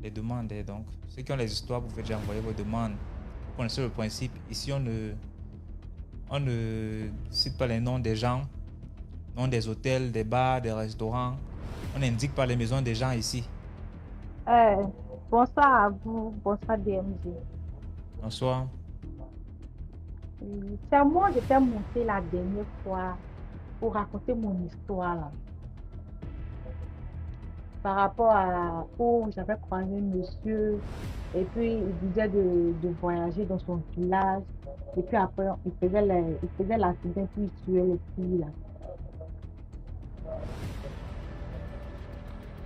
Les demandes, donc. Ceux qui ont les histoires, vous pouvez déjà envoyer vos demandes. Vous connaissez le principe. Ici, on ne cite pas les noms des gens, noms des hôtels, des bars, des restaurants. On n'indique pas les maisons des gens ici. Eh, bonsoir à vous, bonsoir DMG. Bonsoir. C'est moi, je t'ai monté la dernière fois pour raconter mon histoire là. Par rapport à où j'avais croisé un monsieur et puis il disait de voyager dans son village et puis après il faisait l'accident puis il tuait les filles là.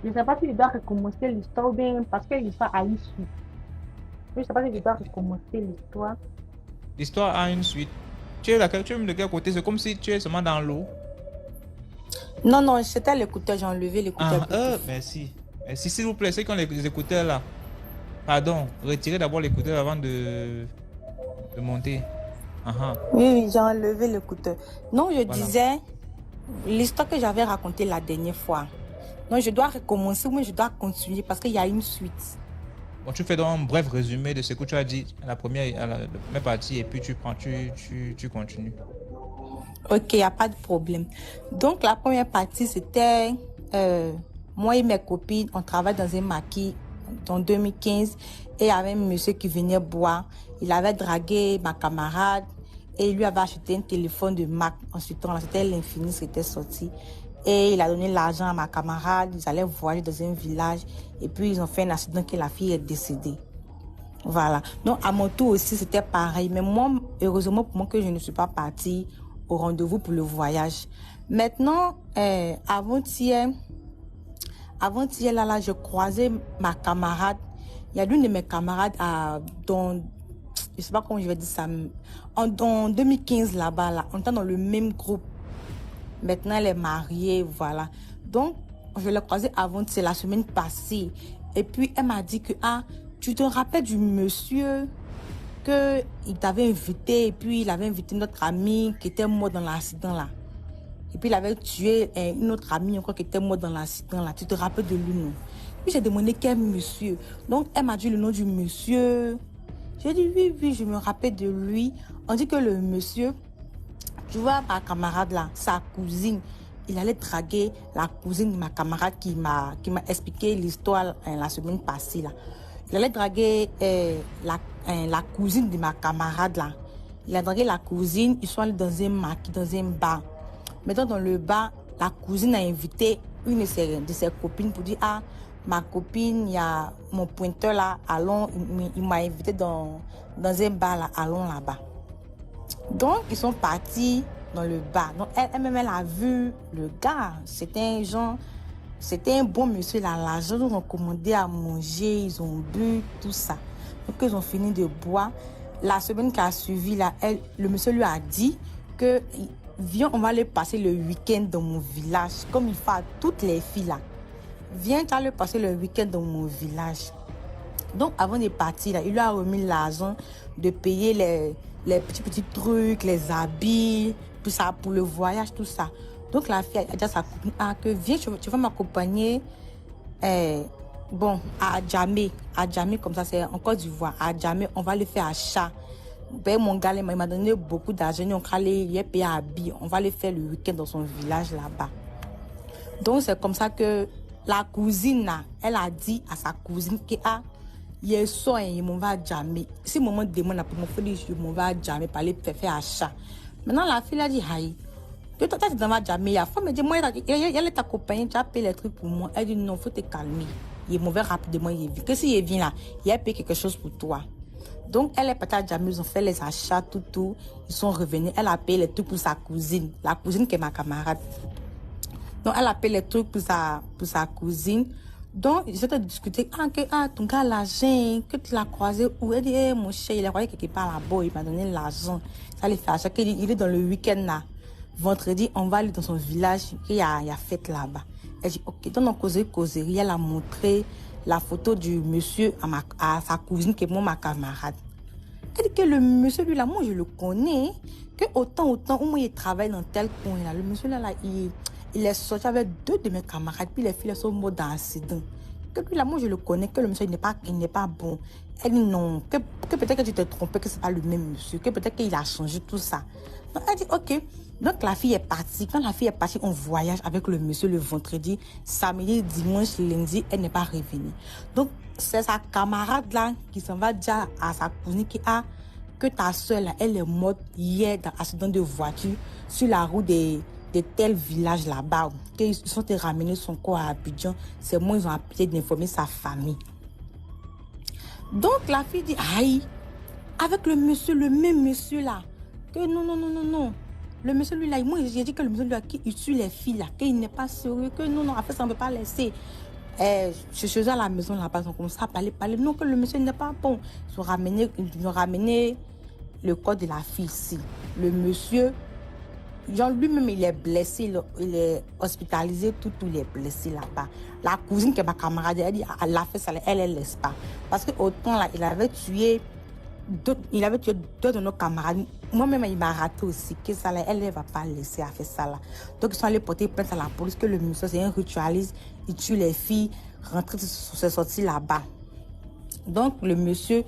Je ne sais pas si je dois recommencer l'histoire ou bien parce que l'histoire a une suite. Je ne sais pas si je dois recommencer l'histoire. L'histoire a une suite. Tu es de quel côté? C'est comme si tu es seulement dans l'eau. Non, non, c'était l'écouteur, j'ai enlevé l'écouteur. Merci. Merci, s'il vous plaît, ceux qui ont les écouteurs là. Pardon, retirez d'abord l'écouteur avant de monter. Oui, j'ai enlevé l'écouteur. Non, je Voilà. disais l'histoire que j'avais racontée la dernière fois. Non, je dois recommencer, mais je dois continuer parce qu'il y a une suite. Bon, tu fais donc un bref résumé de ce que tu as dit à la première partie et puis tu continues. Ok, il n'y a pas de problème. Donc, la première partie, c'était moi et mes copines, on travaille dans un maquis en 2015 et il y avait un monsieur qui venait boire. Il avait dragué ma camarade et il lui avait acheté un téléphone de Mac. Ensuite, c'était l'Infinix qui était sorti. Et il a donné l'argent à ma camarade. Ils allaient voyager dans un village et puis ils ont fait un accident que la fille est décédée. Voilà. Donc, à mon tour aussi, c'était pareil. Mais moi, heureusement pour moi que je ne suis pas partie au rendez-vous pour le voyage. Maintenant, avant-hier, là, je croisais ma camarade. Il y a l'une de mes camarades dont, je sais pas comment je vais dire ça, en 2015 là-bas, là, on était dans le même groupe. Maintenant, elle est mariée, voilà. Donc, je l'ai croisée avant-hier, la semaine passée. Et puis, elle m'a dit que, tu te rappelles du monsieur qu'il t'avait invité et puis il avait invité notre ami qui était mort dans l'accident là. Et puis il avait tué une autre amie encore qui était morte dans l'accident là. Tu te rappelles de lui, non? Puis j'ai demandé quel monsieur. Donc elle m'a dit le nom du monsieur. J'ai dit oui, je me rappelle de lui. On dit que le monsieur, tu vois ma camarade là, sa cousine, il allait draguer la cousine de ma camarade qui m'a expliqué l'histoire la semaine passée là. Il allait draguer la cousine de ma camarade là. Il a dragué la cousine, ils sont allés dans un maquis, dans un bar. Maintenant dans le bar, la cousine a invité une de ses copines pour dire ma copine, il y a mon pointeur là, allons, il m'a invité dans un bar là, allons là-bas. Donc ils sont partis dans le bar. Donc elle-même elle a vu le gars, c'était un bon monsieur là. Les gens ont commandé à manger, ils ont bu, tout ça. Donc, ils ont fini de boire. La semaine qui a suivi, là, le monsieur lui a dit que viens, on va aller passer le week-end dans mon village. Comme il fait à toutes les filles là. Viens, tu vas aller passer le week-end dans mon village. Donc, avant de partir, là, il lui a remis l'argent de payer les petits trucs, les habits, tout ça, pour le voyage, tout ça. Donc la fille a dit à sa copine que viens, tu vas m'accompagner à Djamé. À Djamé, comme ça, c'est en Côte d'Ivoire. À Djamé, on va le faire achat. Ben, mon gars, il m'a donné beaucoup d'argent. Il a payé à Abi. On va le faire le week-end dans son village là-bas. Donc c'est comme ça que la cousine, là, elle a dit à sa cousine que hier soir, il m'en va à Djamé. Si maman demande pour mon frère, je m'en vais à Djamé pour aller faire achat. Maintenant, la fille a dit, aïe. Tu t'es dans ma jamie, la femme me dit, moi, il est ta copine, tu as payé les trucs pour moi. Elle dit, non, il faut te calmer. Il est mauvais rapidement, il vient. Que s'il vient là, il a payé quelque chose pour toi. Donc, elle est partie à Jamie, ils ont fait les achats, tout. Ils sont revenus. Elle a payé les trucs pour sa cousine. La cousine qui est ma camarade. Donc, elle a payé les trucs pour sa cousine. Donc, ils étaient discuter. Ton gars, l'argent, que tu l'as croisé où? Elle dit, mon cher, il est croisé quelque part là-bas, il m'a donné l'argent. Ça lui fait achat. Il est dans le week-end là. Vendredi, on va aller dans son village, il y a fête là-bas. Elle dit, ok, dans nos causeries, elle a montré la photo du monsieur à sa cousine qui est ma camarade. Elle dit que le monsieur, lui, là, moi, je le connais, que autant, au moins, il travaille dans tel coin, là. Le monsieur, là, il il est sorti avec 2 de mes camarades, puis les filles elles sont mortes dans l'accident. Que lui, là, moi, je le connais, que le monsieur, il n'est pas bon. Elle dit non, que peut-être que tu t'es trompé, que c'est pas le même monsieur, que peut-être qu'il a changé tout ça. Donc, elle dit, ok. Donc, la fille est partie. Quand la fille est partie, on voyage avec le monsieur le vendredi, samedi, dimanche, lundi, elle n'est pas revenue. Donc, c'est sa camarade là qui s'en va dire à sa cousine qui a que ta soeur là, elle est morte hier dans un accident de voiture sur la route de tel village là-bas. Qu'ils sont ramenés son corps à Abidjan. C'est moi, ils ont appelé d'informer sa famille. Donc, la fille dit, aïe, avec le monsieur, le même monsieur là, que non. Le monsieur, lui là, moi, j'ai dit que le monsieur, lui, il tue les filles là, qu'il n'est pas sérieux, que non, en fait, ça ne peut pas laisser. Chez eux à la maison là-bas, ils ont commencé à parler. Non, que le monsieur n'est pas bon. Ils ont ramené le corps de la fille ici. Le monsieur, genre lui-même, il est blessé, il est hospitalisé, tout il est blessé là-bas. La cousine qui est ma camarade, elle dit, elle a fait ça, elle laisse pas. Parce que autant là, il avait tué 2 de nos camarades. Moi-même, il m'a raté aussi. Que ça là, elle ne va pas laisser à faire ça là. Donc, ils sont allés porter plainte à la police que le monsieur, c'est un ritualiste. Il tue les filles, rentré, c'est sorti là-bas. Donc, le monsieur,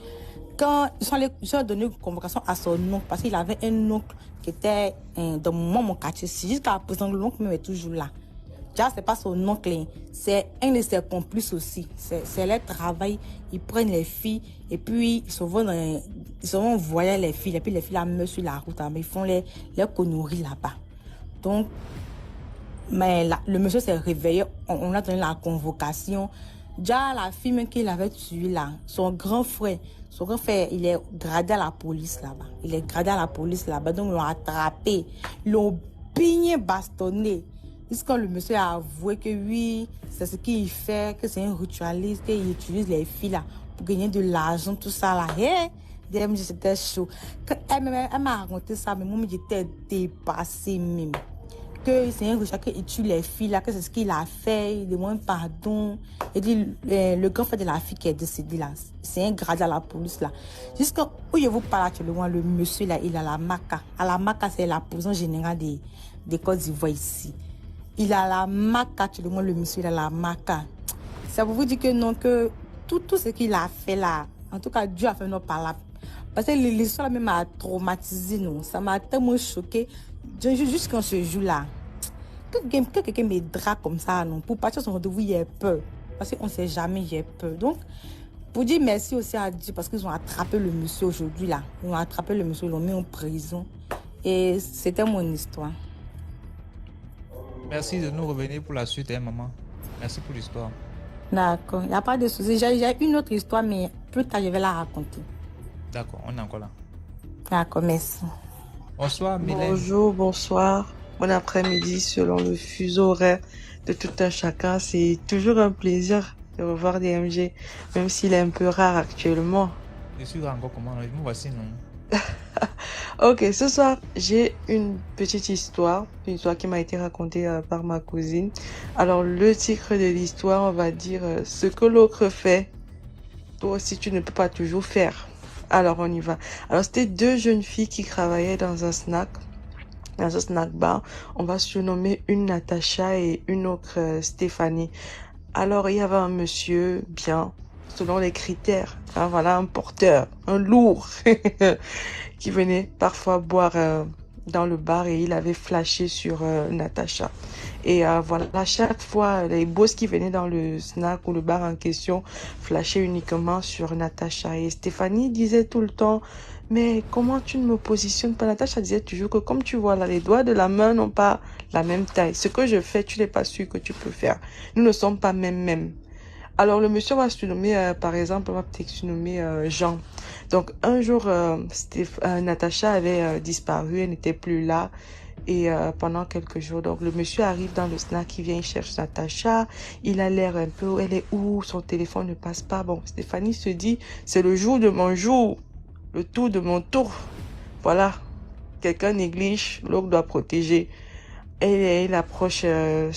quand ils ont donné une convocation à son oncle, parce qu'il avait un oncle qui était dans mon quartier. Jusqu'à présent, l'oncle même est toujours là. Déjà, c'est pas son oncle, c'est un de ses complices aussi. C'est leur travail. Ils prennent les filles et puis ils se vont voyer les filles. Et puis les filles la meurent sur la route. Mais ils font les conneries là-bas. Donc, mais le monsieur s'est réveillé. On a donné la convocation. Déjà, la fille même qu'il avait tuée là, son grand frère, il est gradé à la police là-bas. Donc, ils l'ont attrapé. Ils l'ont pigné, bastonné. Jusqu'à le monsieur a avoué que oui, c'est ce qu'il fait, que c'est un ritualiste, qu'il utilise les filles là pour gagner de l'argent, tout ça là. C'était chaud. Quand elle m'a raconté ça, mais moi j'étais dépassée même. Que c'est un ritualiste qu'il tue les filles là, que c'est ce qu'il a fait, il demande pardon. Il dit le grand frère de la fille qui est décédé là, c'est un gradé à la police là. Jusqu'à où je vous parle actuellement, le monsieur là, il a la MACA. À la MACA, c'est la prison générale des Côte d'Ivoire ici. Il a la maca, actuellement, le monsieur, il a la maca. Ça vous dire que non, que tout ce qu'il a fait là, en tout cas, Dieu a fait non par là. Parce que l'histoire même m'a traumatisé, non. Ça m'a tellement choqué. Jusqu'en ce jour-là, que quelqu'un me drague comme ça, non. Pour partir sur son rendez-vous, il y a peur. Parce qu'on ne sait jamais, il y a peur. Donc, pour dire merci aussi à Dieu, parce qu'ils ont attrapé le monsieur aujourd'hui là. Ils ont attrapé le monsieur, ils l'ont mis en prison. Et c'était mon histoire. Merci de nous revenir pour la suite, hein, maman. Merci pour l'histoire. D'accord, il n'y a pas de souci. J'ai une autre histoire, mais plus tard, je vais la raconter. D'accord, on est encore là. D'accord, merci. Bonsoir, Mylène. Bonjour, bonsoir, bon après-midi selon le fuseau horaire de tout un chacun. C'est toujours un plaisir de revoir DMG, même s'il est un peu rare actuellement. Je suis encore comment? Me voici, non? Ok, ce soir, j'ai une petite histoire, qui m'a été racontée par ma cousine. Alors, le titre de l'histoire, on va dire ce que l'autre fait, toi aussi, tu ne peux pas toujours faire. Alors, on y va. Alors, c'était 2 jeunes filles qui travaillaient dans un snack bar. On va surnommer une Natacha et une autre Stéphanie. Alors, il y avait un monsieur bien, selon les critères. Enfin, voilà, un porteur, un lourd, qui venait parfois boire dans le bar et il avait flashé sur Natacha. Et voilà, chaque fois, les boss qui venaient dans le snack ou le bar en question flashaient uniquement sur Natacha. Et Stéphanie disait tout le temps, mais comment tu ne me positionnes pas? Natacha disait toujours que comme tu vois là, les doigts de la main n'ont pas la même taille. Ce que je fais, tu n'es pas sûr que tu peux faire. Nous ne sommes pas même. Alors, le monsieur va se nommer, par exemple, on va peut-être se nommer Jean. Donc, un jour, Natacha avait disparu, elle n'était plus là. Et pendant quelques jours, donc le monsieur arrive dans le snack, il vient, il cherche Natacha. Il a l'air un peu, elle est où? Son téléphone ne passe pas. Bon, Stéphanie se dit, c'est le jour de mon jour, le tour de mon tour. Voilà, quelqu'un néglige, l'autre doit protéger. Et il approche le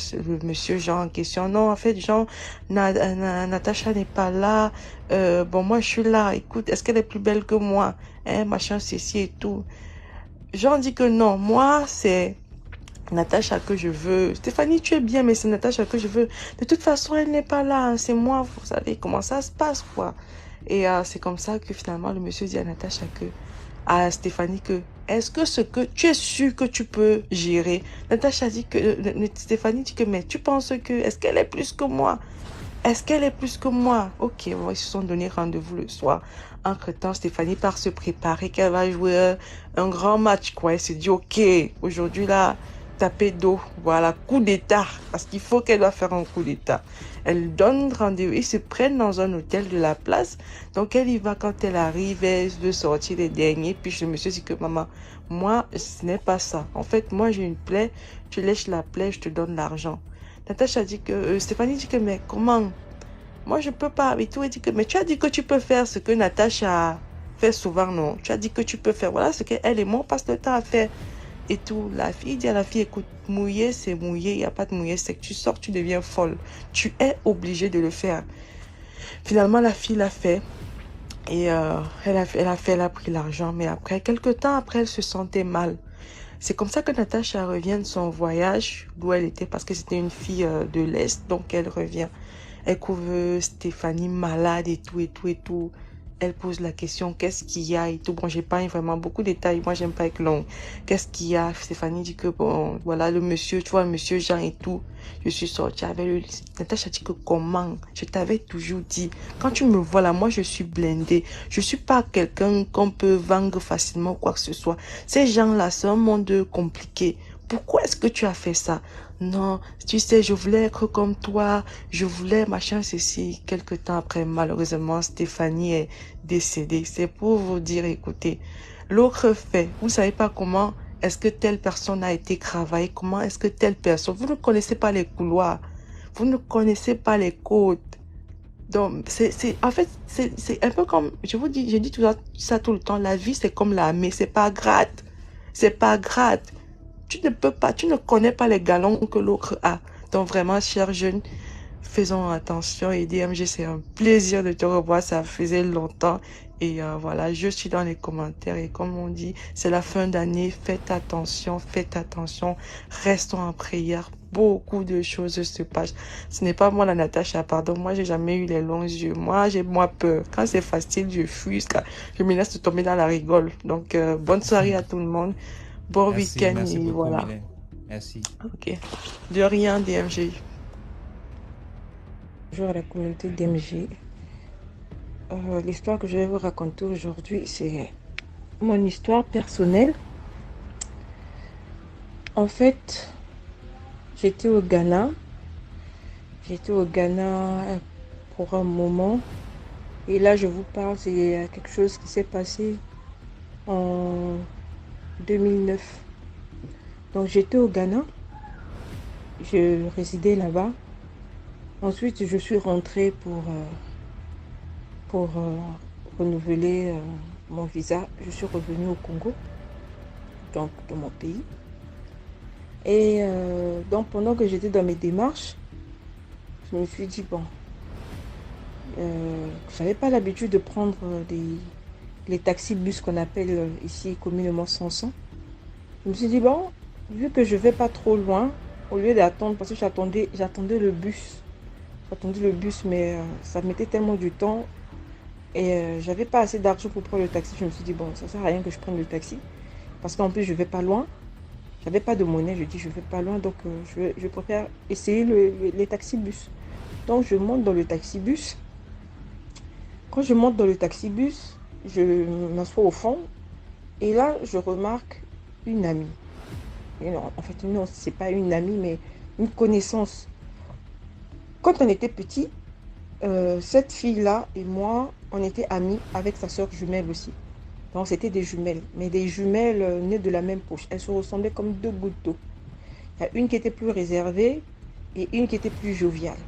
monsieur Jean en question. Non, en fait, Jean, Natacha n'est pas là. Bon, moi, je suis là. Écoute, est-ce qu'elle est plus belle que moi? Machin, ceci et tout. Jean dit que non. Moi, c'est Natacha que je veux. Stéphanie, tu es bien, mais c'est Natacha que je veux. De toute façon, elle n'est pas là, hein, c'est moi, vous savez comment ça se passe, quoi. Et c'est comme ça que finalement, le monsieur dit à Natacha que, à Stéphanie que, est-ce que ce que tu es sûr que tu peux gérer? Natacha dit que, Stéphanie dit que, mais tu penses que, est-ce qu'elle est plus que moi? Est-ce qu'elle est plus que moi? Ok, bon, ils se sont donné rendez-vous le soir. Entre-temps, Stéphanie part se préparer qu'elle va jouer un grand match, quoi. Elle se dit, ok, aujourd'hui, là, taper d'eau. Voilà, coup d'état. Parce qu'il faut qu'elle doit faire un coup d'état. Elle donne rendez-vous. Ils se prennent dans un hôtel de la place. Donc, elle y va quand elle arrive. Elle veut sortir les derniers. Puis, le monsieur dit que, maman, moi, ce n'est pas ça. En fait, moi, j'ai une plaie. Tu lèches la plaie, je te donne l'argent. Natacha dit que, Stéphanie dit que, mais comment? Moi, je peux pas. Et tout, elle dit que, mais tu as dit que tu peux faire ce que Natacha fait souvent, non? Tu as dit que tu peux faire. Voilà ce qu'elle et moi passe le temps à faire. Et tout. La fille dit à la fille, écoute, mouiller, c'est mouiller. Il n'y a pas de mouiller, c'est que tu sors, tu deviens folle. Tu es obligée de le faire. Finalement, la fille l'a fait. Et elle a pris l'argent. Mais après, quelques temps après, elle se sentait mal. C'est comme ça que Natacha revient de son voyage d'où elle était parce que c'était une fille de l'Est. Donc, elle revient. Elle couvre Stéphanie malade et tout, et tout, et tout. Elle pose la question, qu'est-ce qu'il y a et tout. Bon, j'ai pas vraiment beaucoup de détails. Moi, j'aime pas être long. Qu'est-ce qu'il y a? Stéphanie dit que, bon, voilà, le monsieur, tu vois, le monsieur Jean et tout. Je suis sortie avec lui. Natacha dit que comment? Je t'avais toujours dit. Quand tu me vois là, moi, je suis blindée. Je suis pas quelqu'un qu'on peut vendre facilement ou quoi que ce soit. Ces gens-là, c'est un monde compliqué. Pourquoi est-ce que tu as fait ça? Non, tu sais, je voulais être comme toi, je voulais machin, ceci. Quelque temps après, malheureusement, Stéphanie est décédée. C'est pour vous dire, écoutez, l'autre fait, vous savez pas comment est-ce que telle personne a été travaillée, comment est-ce que telle personne, vous ne connaissez pas les couloirs, vous ne connaissez pas les codes. Donc, en fait, c'est un peu comme, je vous dis, j'ai dit tout ça tout le temps, la vie, c'est comme l'armée, c'est pas gratte, c'est pas gratte. Tu ne peux pas, tu ne connais pas les galons que l'autre a. Donc vraiment, chers jeunes, faisons attention. Et DMG, c'est un plaisir de te revoir. Ça faisait longtemps. Et voilà, je suis dans les commentaires. Et comme on dit, c'est la fin d'année. Faites attention, faites attention. Restons en prière. Beaucoup de choses se passent. Ce n'est pas moi la Natacha, pardon. Moi, j'ai jamais eu les longs yeux. Moi, j'ai peur. Quand c'est facile, je fuis. Je me laisse tomber dans la rigole. Donc, bonne soirée à tout le monde. Bon week-end Merci et beaucoup, voilà. Mylène. Merci. Ok. De rien, DMG. Bonjour à la communauté DMG. L'histoire que je vais vous raconter aujourd'hui, c'est mon histoire personnelle. En fait, j'étais au Ghana. J'étais au Ghana pour un moment. Et là, je vous parle, c'est quelque chose qui s'est passé en 2009. Donc j'étais au Ghana, je résidais là-bas. Ensuite, je suis rentrée pour renouveler mon visa. Je suis revenue au Congo, donc dans mon pays. Et donc pendant que j'étais dans mes démarches, je me suis dit, bon, je n'avais pas l'habitude de prendre les taxis-bus qu'on appelle ici communément 100. Je me suis dit, bon, vu que je vais pas trop loin, au lieu d'attendre, parce que j'attendais le bus. J'attendais le bus, mais ça mettait tellement du temps. Et j'avais pas assez d'argent pour prendre le taxi. Je me suis dit, bon, ça sert à rien que je prenne le taxi. Parce qu'en plus, je vais pas loin. J'avais pas de monnaie, je dis, je vais pas loin. Donc, je préfère essayer les taxis-bus. Donc, je monte dans le taxi-bus. Quand je monte dans le taxi-bus, je m'assois au fond. Et là, je remarque une amie. Et non, en fait, non, c'est pas une amie, mais une connaissance. Quand on était petit, cette fille-là et moi, on était amis avec sa soeur jumelle aussi. Donc, c'était des jumelles, mais des jumelles nées de la même poche. Elles se ressemblaient comme deux gouttes d'eau. Il y a une qui était plus réservée et une qui était plus joviale.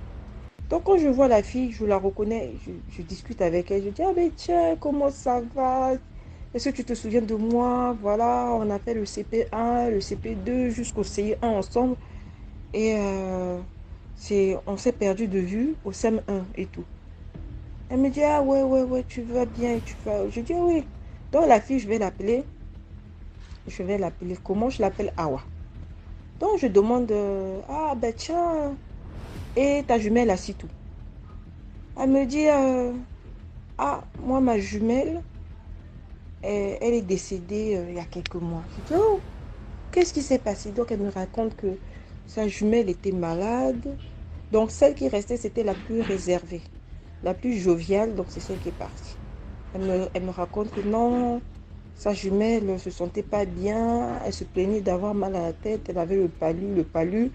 Donc, quand je vois la fille, je la reconnais, je discute avec elle. Je dis, ah ben tiens, comment ça va? Est-ce que tu te souviens de moi? Voilà, on a fait le CP1, le CP2 jusqu'au CI1 ensemble. Et on s'est perdu de vue au CM1 et tout. Elle me dit, ah ouais, tu vas bien. Je dis, ah oui. Donc la fille, je vais l'appeler. Comment je l'appelle? Awa. Donc, je demande, ah, ben tiens, et ta jumelle a si tout. Elle me dit, ah, moi, ma jumelle, elle est décédée il y a quelques mois. Je dis, oh, qu'est-ce qui s'est passé? Donc, elle me raconte que sa jumelle était malade. Donc, celle qui restait, c'était la plus réservée, la plus joviale. Donc, c'est celle qui est partie. Elle me raconte que non, sa jumelle ne se sentait pas bien. Elle se plaignait d'avoir mal à la tête. Elle avait le palu.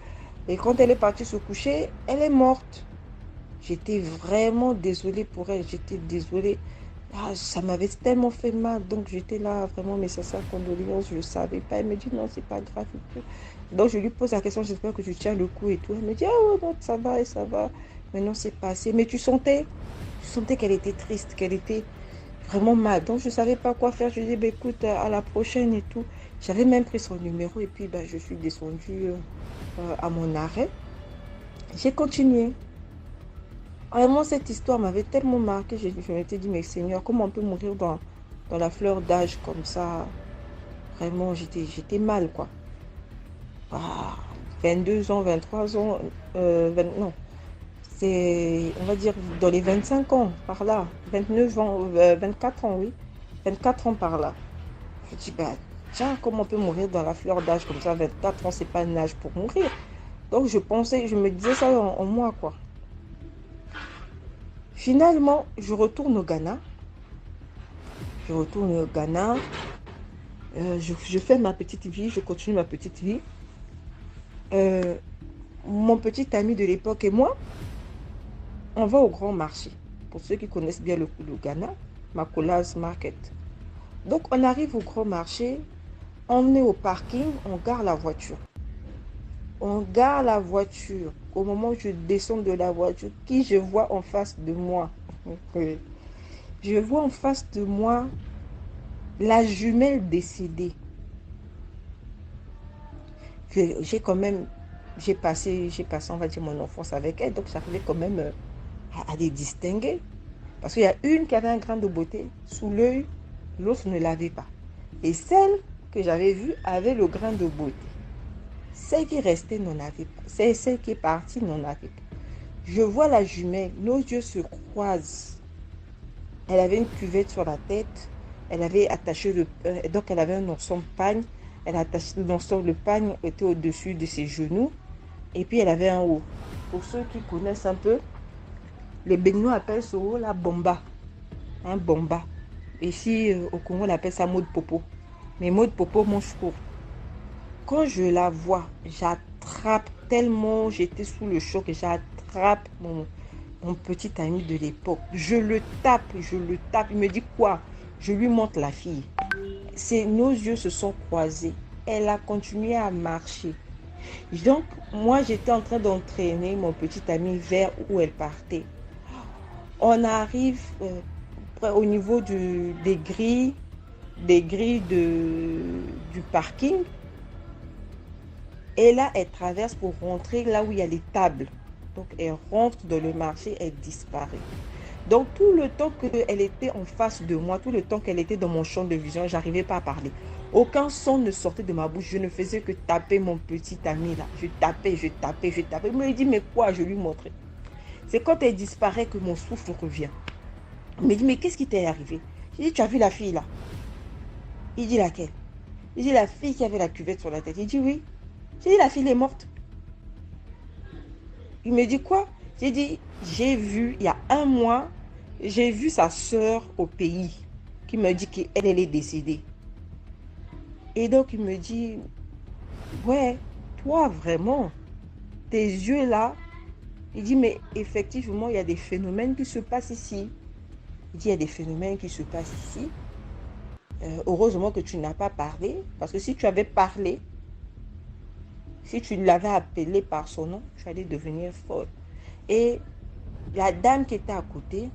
Et quand elle est partie se coucher, elle est morte. J'étais vraiment désolée pour elle. J'étais désolée. Ah, ça m'avait tellement fait mal. Donc, j'étais là, vraiment, mais c'est ça, condoléances. Je ne savais pas. Elle me dit, non, c'est pas grave. Et tout. Donc, je lui pose la question, j'espère que tu tiens le coup et tout. Elle me dit, ah, ouais, non, ça va et ça va. Maintenant, c'est passé. Mais tu sentais qu'elle était triste, qu'elle était vraiment mal. Donc, je ne savais pas quoi faire. Je lui ai dit, bah, écoute, à la prochaine et tout. J'avais même pris son numéro et puis bah, je suis descendue à mon arrêt. J'ai continué. Vraiment, cette histoire m'avait tellement marqué. Je m'étais dit, mais Seigneur, comment on peut mourir dans la fleur d'âge comme ça? Vraiment, j'étais mal, quoi. Ah, 22 ans, 23 ans, non. C'est, on va dire, dans les 25 ans, par là. 29 ans, 24 ans, oui. 24 ans par là. Je dis, bah, tiens, comment on peut mourir dans la fleur d'âge comme ça? 24 ans, c'est pas un âge pour mourir. Donc, je me disais ça en moi, quoi. Finalement, je retourne au Ghana. Je fais ma petite vie, je continue ma petite vie. Mon petit ami de l'époque et moi, on va au grand marché. Pour ceux qui connaissent bien le Ghana, Makola's Market. Donc, on arrive au grand marché, on est au parking, on gare la voiture. Au moment où je descends de la voiture, qui je vois en face de moi? Je vois en face de moi la jumelle décédée. J'ai passé, on va dire, mon enfance avec elle, donc j'arrivais quand même à les distinguer. Parce qu'il y a une qui avait un grain de beauté sous l'œil, l'autre ne l'avait pas. Et celle que j'avais vue avait le grain de beauté. Celle qui restait n'en avait pas. Celle qui est partie n'en avait pas. Je vois la jumelle, nos yeux se croisent. Elle avait une cuvette sur la tête. Elle avait attaché donc elle avait un ensemble pagne. Elle a attaché l'ensemble, le pagne était au-dessus de ses genoux. Et puis elle avait un haut. Pour ceux qui connaissent un peu, les Béninois appellent ce haut la bomba. Un bomba. Ici au Congo, on appelle ça mode popo. Mais mode popo, manche courte. Quand je la vois, j'attrape tellement, j'étais sous le choc, j'attrape mon petit ami de l'époque. Je le tape. Il me dit quoi? Je lui montre la fille. Nos yeux se sont croisés. Elle a continué à marcher. Donc, moi, j'étais en train d'entraîner mon petit ami vers où elle partait. On arrive au niveau des grilles du parking. Et là, elle traverse pour rentrer là où il y a les tables. Donc, elle rentre dans le marché, elle disparaît. Donc, tout le temps qu'elle était en face de moi, tout le temps qu'elle était dans mon champ de vision, je n'arrivais pas à parler. Aucun son ne sortait de ma bouche. Je ne faisais que taper mon petit ami là. Je tapais. Il me dit, mais quoi? Je lui montrais. C'est quand elle disparaît que mon souffle revient. Il me dit, mais qu'est-ce qui t'est arrivé? Je dis, tu as vu la fille là? Il dit, laquelle? Il dit, la fille qui avait la cuvette sur la tête. Il dit, oui. J'ai dit, la fille est morte. Il me dit, quoi? J'ai dit, j'ai vu, il y a un mois, j'ai vu sa soeur au pays qui me dit qu'elle est décédée. Et donc, il me dit, ouais, toi, vraiment, tes yeux là, il dit, mais effectivement, il y a des phénomènes qui se passent ici. Il dit, il y a des phénomènes qui se passent ici. Heureusement que tu n'as pas parlé, parce que si tu avais parlé, si tu l'avais appelé par son nom, tu allais devenir folle. Et la dame qui était à côté,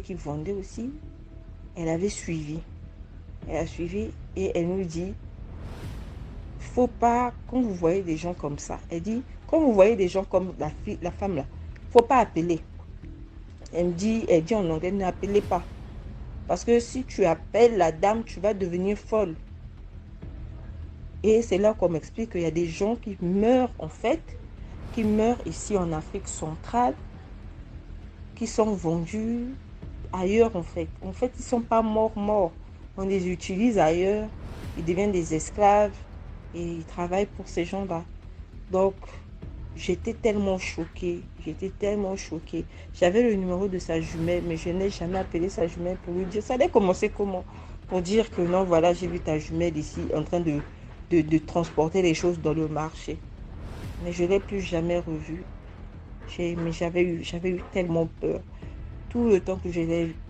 qui vendait aussi, elle avait suivi. Elle a suivi et elle nous dit, faut pas, quand vous voyez des gens comme ça, elle dit, quand vous voyez des gens comme la femme là, faut pas appeler. Elle dit en anglais, n'appelez pas. Parce que si tu appelles la dame, tu vas devenir folle. Et c'est là qu'on m'explique qu'il y a des gens qui meurent en fait, qui meurent ici en Afrique centrale, qui sont vendus ailleurs en fait. En fait, ils ne sont pas morts. On les utilise ailleurs, ils deviennent des esclaves et ils travaillent pour ces gens-là. Donc, j'étais tellement choquée. J'avais le numéro de sa jumelle, mais je n'ai jamais appelé sa jumelle pour lui dire. Ça allait commencer comment? Pour dire que non, voilà, j'ai vu ta jumelle ici en train de transporter les choses dans le marché. Mais je ne l'ai plus jamais revue. Mais j'avais eu tellement peur. Tout le temps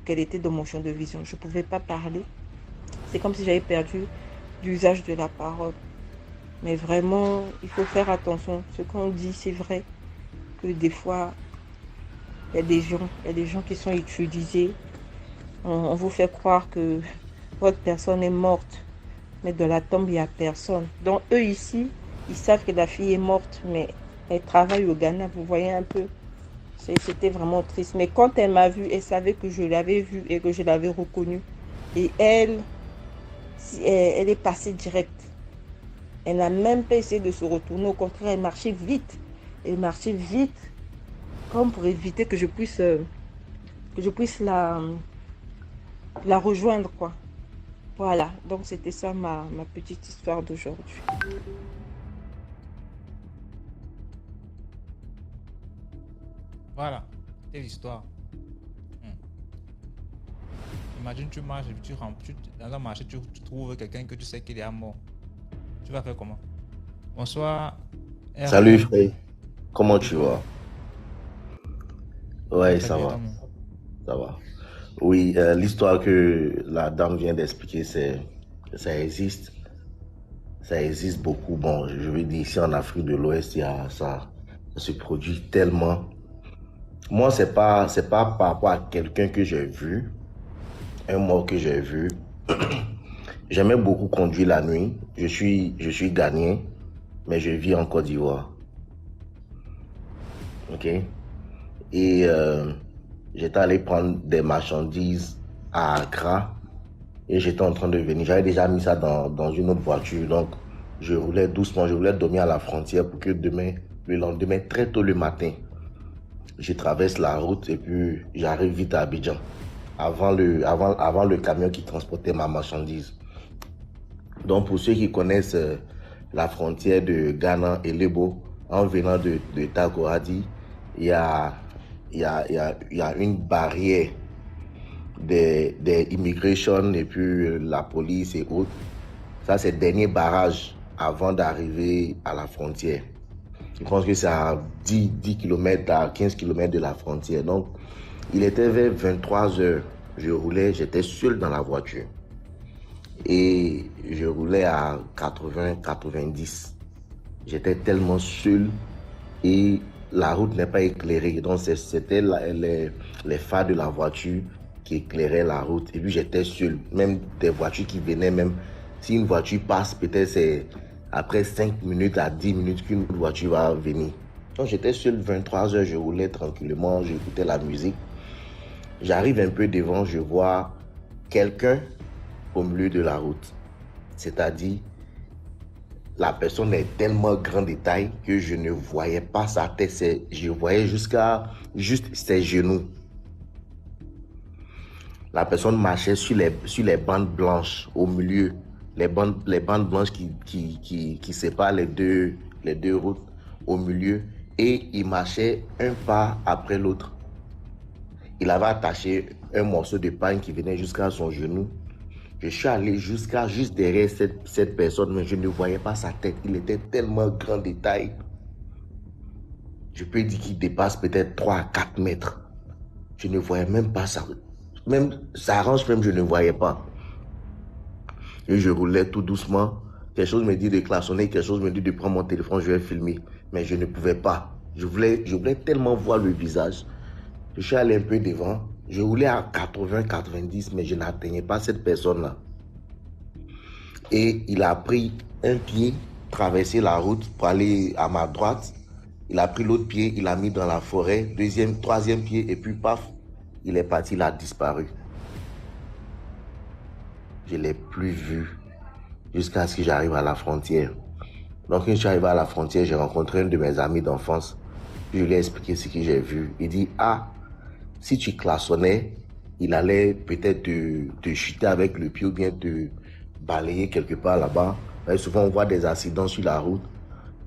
qu'elle était dans mon champ de vision, je ne pouvais pas parler. C'est comme si j'avais perdu l'usage de la parole. Mais vraiment, il faut faire attention. Ce qu'on dit, c'est vrai que des fois, il y a des gens qui sont utilisés. On vous fait croire que votre personne est morte, mais dans la tombe, il n'y a personne. Donc eux ici, ils savent que la fille est morte, mais elle travaille au Ghana, vous voyez un peu. C'était vraiment triste. Mais quand elle m'a vue, elle savait que je l'avais vue et que je l'avais reconnue. Et elle est passée direct. Elle n'a même pas essayé de se retourner. Au contraire, elle marchait vite. Comme pour éviter que je puisse la rejoindre, quoi. Voilà. Donc, c'était ça ma petite histoire d'aujourd'hui. Voilà, c'est l'histoire. Imagine, tu marches, dans un marché, tu trouves quelqu'un que tu sais qu'il est mort. Tu vas faire comment? Bonsoir. Salut frère, comment tu vas? Ouais, ça va, ça va. Oui, l'histoire que la dame vient d'expliquer, ça existe beaucoup. Bon, je veux dire, ici en Afrique de l'Ouest, ça se produit tellement. Moi, c'est pas par rapport à quelqu'un que j'ai vu, un mort que j'ai vu. J'aimais beaucoup conduire la nuit. Je suis Ghanéen, mais je vis en Côte d'Ivoire. Ok? Et j'étais allé prendre des marchandises à Accra et j'étais en train de venir. J'avais déjà mis ça dans une autre voiture, donc je roulais doucement. Je voulais dormir à la frontière pour que le lendemain, très tôt le matin, je traverse la route et puis j'arrive vite à Abidjan avant le camion qui transportait ma marchandise. Donc pour ceux qui connaissent la frontière de Ghana et Lebo, en venant de Takoradi, il y a une barrière des immigration et puis la police et autres. Ça, c'est le dernier barrage avant d'arriver à la frontière. Je pense que c'est à 10 km, à 15 km de la frontière. Donc, il était vers 23 heures. Je roulais, j'étais seul dans la voiture. Et je roulais à 80-90. J'étais tellement seul et la route n'est pas éclairée. Donc, c'était les phares de la voiture qui éclairaient la route. Et puis, j'étais seul. Même des voitures qui venaient, même si une voiture passe, peut-être c'est après 5 minutes à 10 minutes qu'une voiture va venir. Donc, j'étais seul 23 heures. Je roulais tranquillement, j'écoutais la musique. J'arrive un peu devant, je vois quelqu'un au milieu de la route. C'est-à-dire, la personne est tellement grande de taille que je ne voyais pas sa tête. Je voyais juste ses genoux. La personne marchait sur les bandes blanches au milieu. Les bandes blanches qui séparent les deux routes au milieu. Et il marchait un pas après l'autre. Il avait attaché un morceau de pain qui venait jusqu'à son genou. Je suis allé juste derrière cette personne, mais je ne voyais pas sa tête. Il était tellement grand de taille. Je peux dire qu'il dépasse peut-être 3 à 4 mètres. Je ne voyais même pas ça. Même sa hanche, je ne voyais pas. Et je roulais tout doucement. Quelque chose me dit de klaxonner, quelque chose me dit de prendre mon téléphone, je vais filmer. Mais je ne pouvais pas. Je voulais tellement voir le visage. Je suis allé un peu devant. Je roulais à 80-90, mais je n'atteignais pas cette personne-là. Et il a pris un pied, traversé la route pour aller à ma droite. Il a pris l'autre pied, il l'a mis dans la forêt. Troisième pied, et puis paf, il est parti, il a disparu. Je ne l'ai plus vu. jusqu'à ce que j'arrive à la frontière. Donc, quand je suis arrivé à la frontière, j'ai rencontré un de mes amis d'enfance. Je lui ai expliqué ce que j'ai vu. Il dit, ah, si tu klaxonnais, il allait peut-être te chuter avec le pied ou bien te balayer quelque part là-bas. Souvent, on voit des accidents sur la route.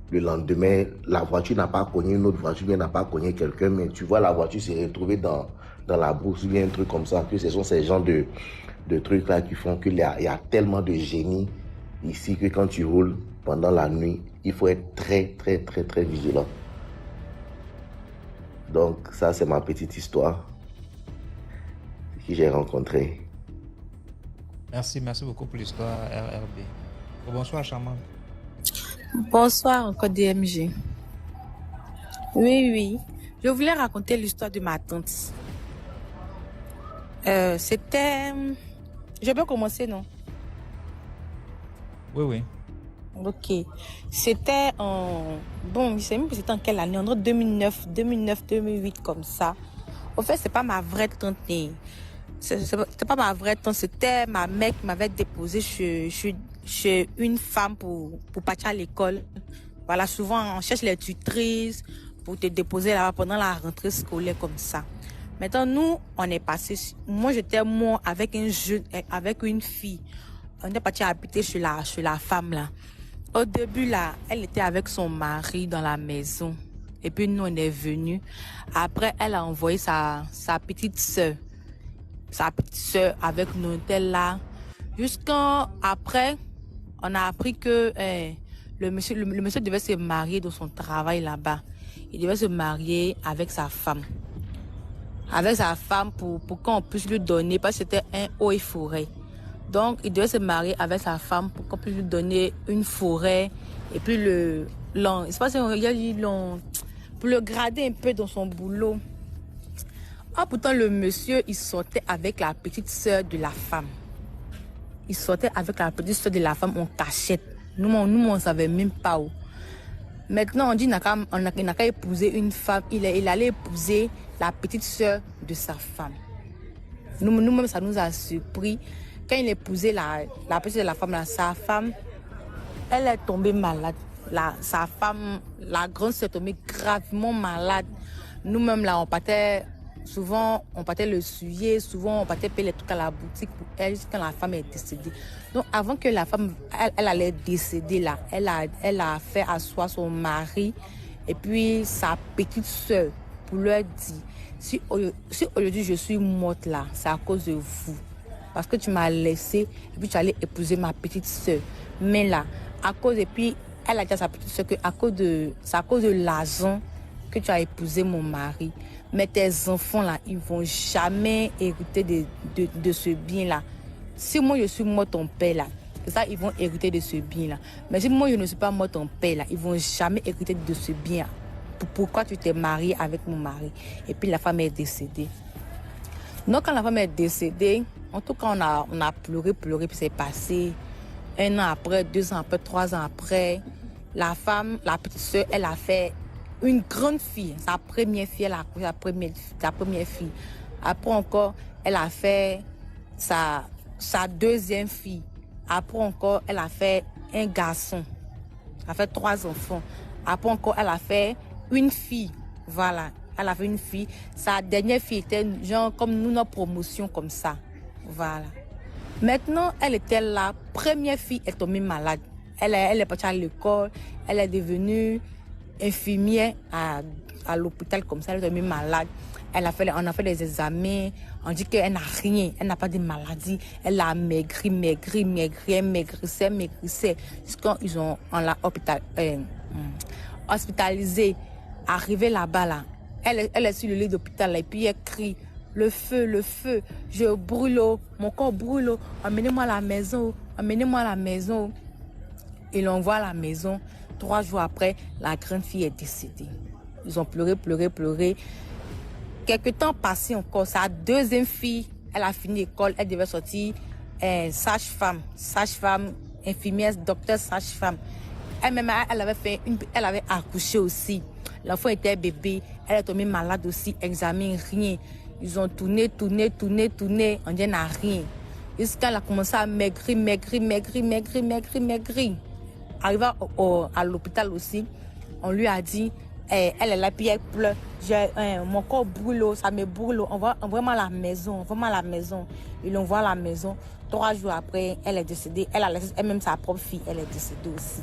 Le lendemain, la voiture n'a pas cogné une autre voiture, bien n'a pas cogné quelqu'un, mais tu vois la voiture s'est retrouvée dans la brousse ou bien un truc comme ça. Que ce sont ces genres de trucs-là qui font qu'il y a tellement de génie ici que quand tu roules pendant la nuit, il faut être très, très, très, très vigilant. Donc, ça, c'est ma petite histoire que j'ai rencontrée. Merci beaucoup pour l'histoire, RRB. Bonsoir, Charmant. Bonsoir encore DMG. Oui. Je voulais raconter l'histoire de ma tante. C'était... Je peux commencer, non? Oui. Ok. C'était en... Bon, je ne sais même pas c'était en quelle année, entre 2009, 2008, comme ça. En fait, c'est pas ma vraie tante. C'était pas ma vraie tante, c'était ma mère qui m'avait déposé chez une femme pour partir à l'école. Voilà, souvent on cherche les tutrices pour te déposer là-bas pendant la rentrée scolaire comme ça. Maintenant, nous, on est passé. Moi, j'étais avec une fille. On est parti habiter chez la femme là. Au début là, elle était avec son mari dans la maison. Et puis nous, on est venus. Après, elle a envoyé sa petite sœur. Sa petite sœur avec nous était là. Jusqu'après, on a appris que le monsieur devait se marier dans son travail là-bas. Il devait se marier avec sa femme. Avec sa femme pour qu'on puisse lui donner, parce que c'était un haut et forêt. Donc, il devait se marier avec sa femme pour qu'on puisse lui donner une forêt. Et puis c'est pas pour le grader un peu dans son boulot. Ah, pourtant, le monsieur, il sortait avec la petite sœur de la femme. Il sortait avec la petite sœur de la femme en cachette. Nous, on ne savait même pas où. Maintenant, on dit qu'il n'a qu'à épouser une femme. Il allait épouser la petite sœur de sa femme. Nous-mêmes, ça nous a surpris. Quand il épousait la petite sœur de la femme, sa femme, elle est tombée malade. Sa femme, la grande sœur, est tombée gravement malade. Nous-mêmes, là, souvent, on partait le suyer, souvent, on partait payer les trucs à la boutique pour elle, quand la femme est décédée. Donc, avant que la femme, elle allait décéder, là, elle a fait asseoir son mari et puis sa petite sœur pour leur dire, si aujourd'hui je suis morte là, c'est à cause de vous. Parce que tu m'as laissé et puis tu allais épouser ma petite sœur. Mais là, et puis, elle a dit à sa petite sœur que c'est à cause de l'argent que tu as épousé mon mari. Mais tes enfants là, ils vont jamais hériter de ce bien là. Si moi je suis mort ton père là, c'est ça, ils vont hériter de ce bien là. Mais si moi je ne suis pas mort ton père là, ils vont jamais hériter de ce bien. Pourquoi tu t'es marié avec mon mari? Et puis la femme est décédée. Donc quand la femme est décédée, en tout cas on a pleuré, puis c'est passé 1 an après, 2 ans après, 3 ans après. La femme, la petite sœur, elle a fait une grande fille, sa première fille, elle a accouché sa première fille. Après encore, elle a fait sa deuxième fille. Après encore, elle a fait un garçon. Elle a fait 3 enfants. Après encore, elle a fait une fille. Voilà, elle a fait une fille. Sa dernière fille était genre comme nous, notre promotion comme ça. Voilà. Maintenant, elle était la première fille, elle est tombée malade. Elle est partie à l'école, elle est devenue infirmière à l'hôpital comme ça, elle est tombée malade. On a fait des examens, on dit qu'elle n'a rien, elle n'a pas de maladie. Elle a maigri, elle maigrissait. Jusqu'à on l'a hospitalisée. Arrivée là-bas, là, elle est sur le lit d'hôpital et puis elle crie. Le feu, je brûle, mon corps brûle, emmenez-moi à la maison. Ils l'envoient à la maison. 3 jours après, la grande fille est décédée. Ils ont pleuré. Quelque temps passé encore, sa deuxième fille, elle a fini l'école, elle devait sortir sage-femme, infirmière, docteur, sage-femme. Elle-même, elle avait accouché aussi. L'enfant était bébé, elle est tombée malade aussi, examen, rien. Ils ont tourné, on dit n'a rien. Jusqu'à elle a commencé à maigrir. Arrivé à l'hôpital aussi, on lui a dit, elle est là, puis elle pleure. Mon corps brûle, ça me brûle. On va vraiment à la maison, Ils l'envoient à la maison. 3 jours après, elle est décédée. Elle a laissé elle-même sa propre fille, elle est décédée aussi.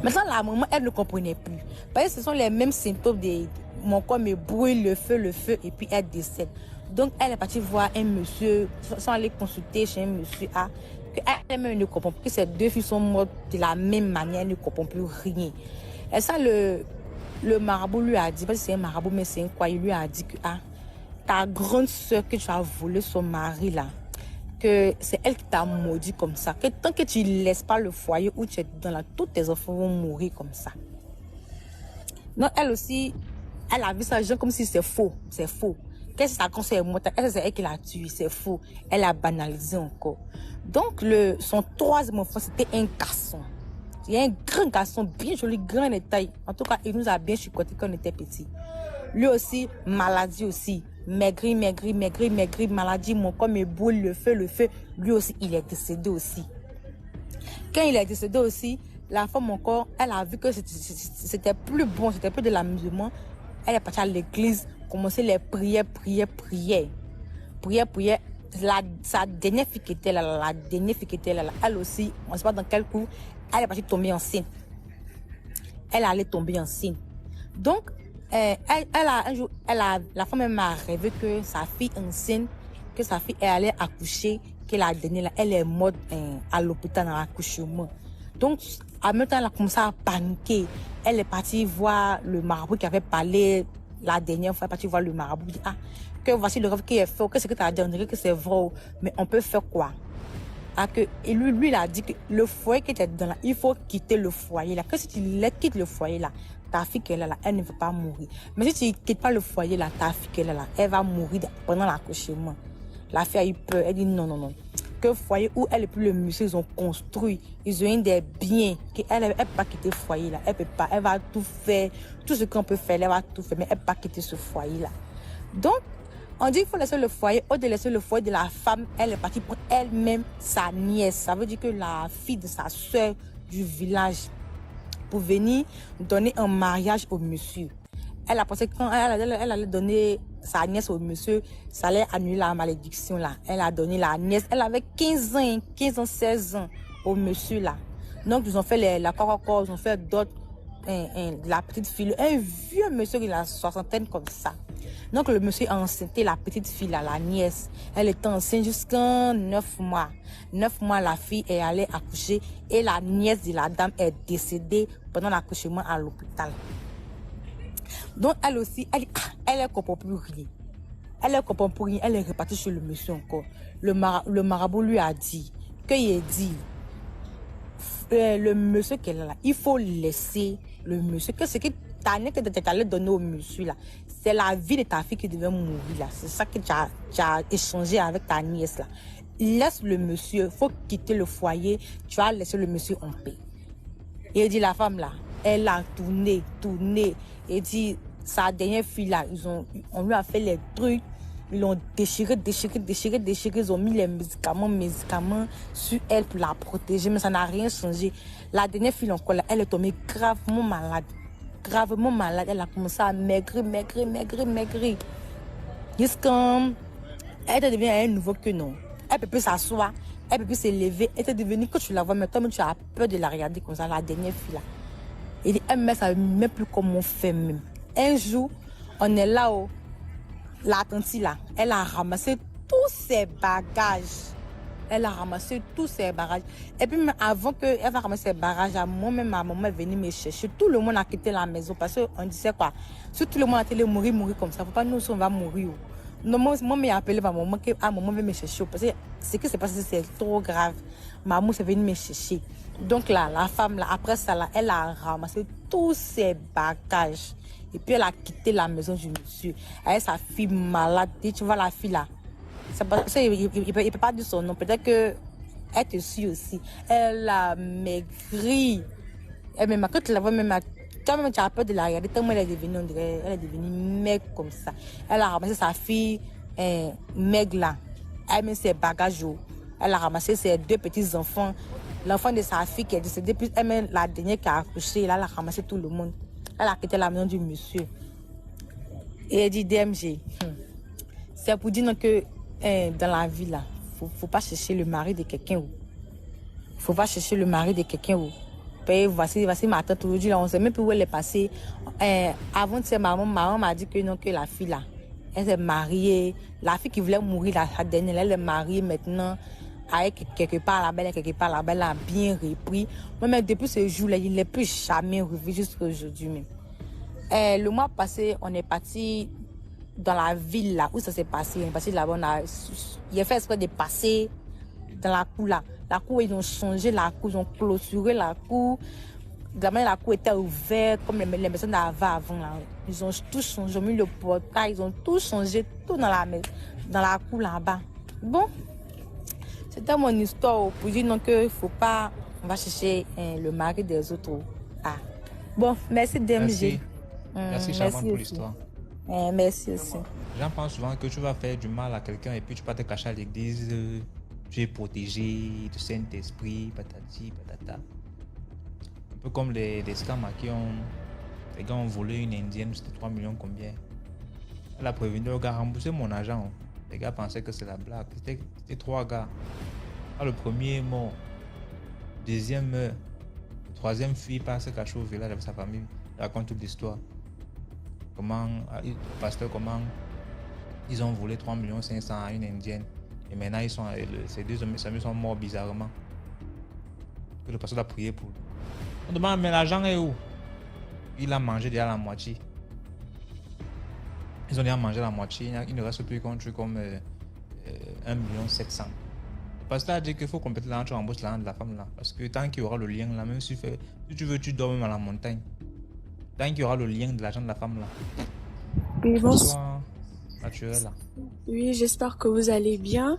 Maintenant, la maman, elle ne comprenait plus. Parce que ce sont les mêmes symptômes de mon corps me brûle, le feu, et puis elle décède. Donc, elle est partie voir un monsieur, sans aller consulter chez un monsieur A, qu'elle-même ne comprend plus, que ces 2 filles sont mortes de la même manière, elle ne comprend plus rien. Et ça, le marabout lui a dit, parce que c'est un marabout, mais c'est un quoi, il lui a dit que ta grande soeur que tu as volé son mari là, que c'est elle qui t'a maudit comme ça, que tant que tu ne laisses pas le foyer où tu es dans là, tous tes enfants vont mourir comme ça. Donc elle aussi, elle a vu ça genre comme si c'est faux. Qu'est-ce que ça concerne moi? C'est elle qui l'a tué, c'est faux. Elle a banalisé encore. Donc son 3e enfant, c'était un garçon. Il y a un grand garçon, bien joli, grand de taille. En tout cas, il nous a bien chicoté quand on était petit. Lui aussi, maladie aussi. Maigri, maladie, mon corps me brûle, le feu. Lui aussi, il est décédé aussi. Quand il est décédé aussi, la femme encore, elle a vu que c'était plus bon, c'était plus de l'amusement. Elle est partie à l'église, commencer les prières. Sa dernière fille qui était là, elle aussi, on ne sait pas dans quel coup, elle est partie tomber enceinte. Elle allait tomber enceinte. Donc, la femme même a rêvé que sa fille enceinte, que sa fille allait accoucher, que la dernière, elle est morte à l'hôpital dans l'accouchement. Donc, en même temps, elle a commencé à paniquer. Elle est partie voir le marabout qui avait parlé la dernière fois. Elle est partie voir le marabout. Elle dit, que voici le rêve qui est fait, que ce que tu as dit, on dirait que c'est vrai, mais on peut faire quoi? Et lui, il a dit que le foyer qui était dedans là, il faut quitter le foyer là. Que si tu quittes le foyer là, ta fille qui est là, elle ne va pas mourir. Mais si tu ne quittes pas le foyer là, ta fille qui est là, elle va mourir pendant l'accouchement. La fille a eu peur, elle dit non. Que le foyer où elle et puis le monsieur, ils ont construit, ils ont eu des biens, qu'elle ne peut pas quitter le foyer là, elle peut pas, elle va tout faire, tout ce qu'on peut faire, elle va tout faire, mais elle ne peut pas quitter ce foyer là. Donc, on dit qu'il faut laisser le foyer. Au lieu de laisser le foyer de la femme, elle est partie pour elle-même sa nièce. Ça veut dire que la fille de sa soeur du village pour venir donner un mariage au monsieur. Elle a pensé que quand elle allait donner sa nièce au monsieur, ça allait annuler la malédiction là. Elle a donné la nièce. Elle avait 15 ans, 16 ans au monsieur là. Donc ils ont fait la corps, ils ont fait d'autres, la petite fille, un vieux monsieur qui a la soixantaine comme ça. Donc le monsieur a enceinté la petite fille là, la nièce. Elle était enceinte jusqu'à 9 mois. 9 mois, la fille est allée accoucher et la nièce de la dame est décédée pendant l'accouchement à l'hôpital. Donc elle aussi, elle ne comprend plus rien. Elle ne comprend plus rien. Elle est repartie chez le monsieur encore. Le marabout lui a dit, le monsieur qu'elle a là, il faut laisser le monsieur. Que ce que tu allais donner au monsieur là, c'est la vie de ta fille qui devait mourir là. C'est ça que tu as échangé avec ta nièce là. Laisse le monsieur, il faut quitter le foyer, tu vas laisser le monsieur en paix. Et il dit la femme là, elle a tourné. Et dit sa dernière fille là, on lui a fait les trucs, ils l'ont déchiré, ils ont mis les médicaments sur elle pour la protéger, mais ça n'a rien changé. La dernière fille encore là, elle est tombée gravement malade, elle a commencé à maigrir. Jusqu'à elle devient un nouveau que non. Elle peut plus s'asseoir, elle peut plus s'élever, elle est devenue, quand tu la vois, mais toi tu as peur de la regarder comme ça, la dernière fille là. Il dit, elle ne savait même plus comment on fait même. Un jour, on est là, la tante là, elle a ramassé tous ses bagages. Et puis, avant qu'elle va ramasser ses bagages, moi-même, ma maman est venue me chercher. Tout le monde a quitté la maison parce qu'on disait quoi? Si tout le monde a été mourir comme ça, il ne faut pas nous aussi, on va mourir. Non, moi, j'ai appelé ma maman, maman veut me chercher. Parce que ce qui s'est passé, c'est trop grave. Ma maman est venue me chercher. Donc là, la femme, là, après ça, là, elle a ramassé tous ses bagages. Et puis, elle a quitté la maison du monsieur. Elle est sa fille malade. Et tu vois la fille là. C'est parce qu'il ne peut pas dire son nom. Peut-être qu'elle te suit aussi. Elle a maigri. Et même quand tu la vois, même toi-même, tu as peur de la regarder. Tellement elle est devenue maigre comme ça. Elle a ramassé sa fille maigre là. Elle met ses bagages Elle a ramassé ses 2 petits-enfants. L'enfant de sa fille qui est décédée, puis elle-même la dernière qui a accouché. Là, elle a ramassé tout le monde. Elle a quitté la maison du monsieur. Et elle dit DMG. C'est pour dire que dans la vie, là, faut pas chercher le mari de quelqu'un. Faut pas chercher le mari de quelqu'un. Voici ma tante aujourd'hui, là, on sait même plus où elle est passée. Avant de maman m'a dit que non, que la fille, là, elle s'est mariée. La fille qui voulait mourir, la dernière, elle est mariée maintenant. Avec quelque part là-bas, elle a bien repris. Moi-même, depuis ce jour-là, il n'est plus jamais revu jusqu'à aujourd'hui même. Le mois passé, on est parti dans la ville là où ça s'est passé. On est parti là-bas, il a fait exprès de passer dans la cour là. La cour, ils ont changé la cour, ils ont clôturé la cour. D'abord, la cour était ouverte comme les personnes avaient avant là. Ils ont tout changé, ils ont mis le portail, ils ont tout changé, tout dans la cour là-bas. Bon. C'était mon histoire pour dire non que faut pas, on va chercher le mari des autres. Ah. Bon, merci DMG. Merci. Merci Charmant pour l'histoire. Merci aussi. J'en pense souvent que tu vas faire du mal à quelqu'un et puis tu vas te cacher à l'église, tu es protégé du Saint-Esprit, patati, patata. Un peu comme les scams à qui les gars ont volé une indienne, c'était 3 millions combien. Elle a prévenu le gars, rembourser mon argent. Les gars pensaient que c'est la blague. C'était 3 gars. Ah, le premier est mort. Le deuxième meurt. Le troisième fille passe caché au village avec sa famille. Il raconte toute l'histoire. Comment, le pasteur, comment ils ont volé 3 500 000 à une indienne. Et maintenant, ces 2 hommes sont morts bizarrement. Le pasteur a prié pour lui. On demande, mais l'argent est où? Il a mangé déjà la moitié. Ils ont déjà mangé la moitié, il ne reste plus qu'un truc comme 1 700 000. Le pasteur a dit qu'il faut compléter l'argent, tu rembourses l'argent de la femme là. Parce que tant qu'il y aura le lien là, même si tu veux, tu dors même à la montagne. Tant qu'il y aura le lien de l'argent de la femme là. Oui, bonsoir. Naturel là. Oui, j'espère que vous allez bien.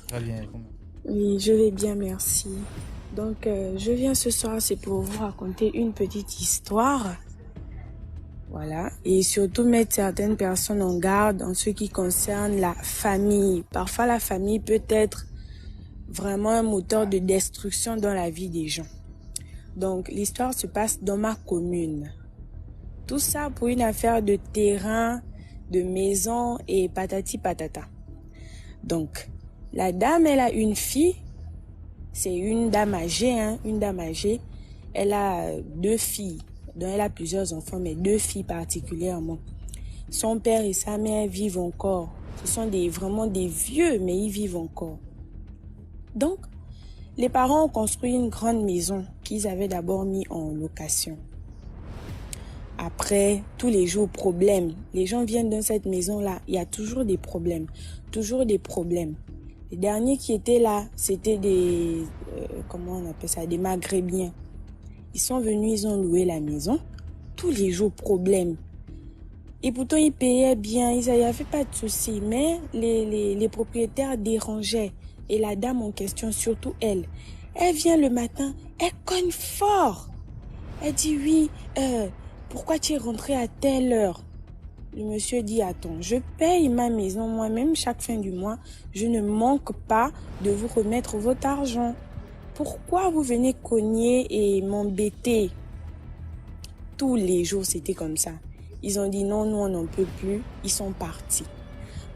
Très bien. Oui, je vais bien, merci. Donc, je viens ce soir, c'est pour vous raconter une petite histoire. Voilà, et surtout mettre certaines personnes en garde en ce qui concerne la famille. Parfois, la famille peut être vraiment un moteur de destruction dans la vie des gens. Donc, l'histoire se passe dans ma commune. Tout ça pour une affaire de terrain, de maison et patati patata. Donc, la dame, elle a une fille. C'est une dame âgée, une dame âgée. Elle a 2 filles. Donc elle a plusieurs enfants, mais 2 filles particulièrement. Son père et sa mère vivent encore. Ce sont vraiment des vieux, mais ils vivent encore. Donc, les parents ont construit une grande maison qu'ils avaient d'abord mis en location. Après, tous les jours, problème. Les gens viennent dans cette maison-là, il y a toujours des problèmes. Toujours des problèmes. Les derniers qui étaient là, c'était des... comment on appelle ça? Des Maghrébiens. Ils sont venus, ils ont loué la maison. Tous les jours, problème. Et pourtant, ils payaient bien, il n'y avait pas de souci. Mais les propriétaires dérangeaient. Et la dame en question, surtout elle vient le matin, elle cogne fort. Elle dit, oui, pourquoi tu es rentré à telle heure? Le monsieur dit, attends, je paye ma maison moi-même chaque fin du mois. Je ne manque pas de vous remettre votre argent. Pourquoi vous venez cogner et m'embêter? Tous les jours, c'était comme ça. Ils ont dit non, nous on n'en peut plus. Ils sont partis.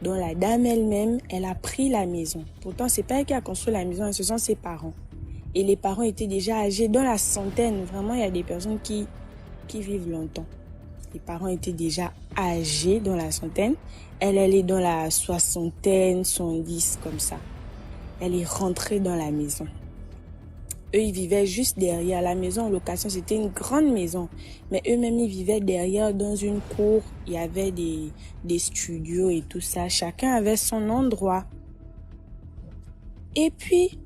Donc la dame elle-même, elle a pris la maison. Pourtant, c'est pas elle qui a construit la maison, ce sont ses parents. Et les parents étaient déjà âgés dans la centaine. Vraiment, il y a des personnes qui vivent longtemps. Les parents étaient déjà âgés dans la centaine. Elle est dans la soixantaine, 110, comme ça. Elle est rentrée dans la maison. Eux, ils vivaient juste derrière. La maison en location, c'était une grande maison. Mais eux-mêmes, ils vivaient derrière dans une cour. Il y avait des studios et tout ça. Chacun avait son endroit. Et puis,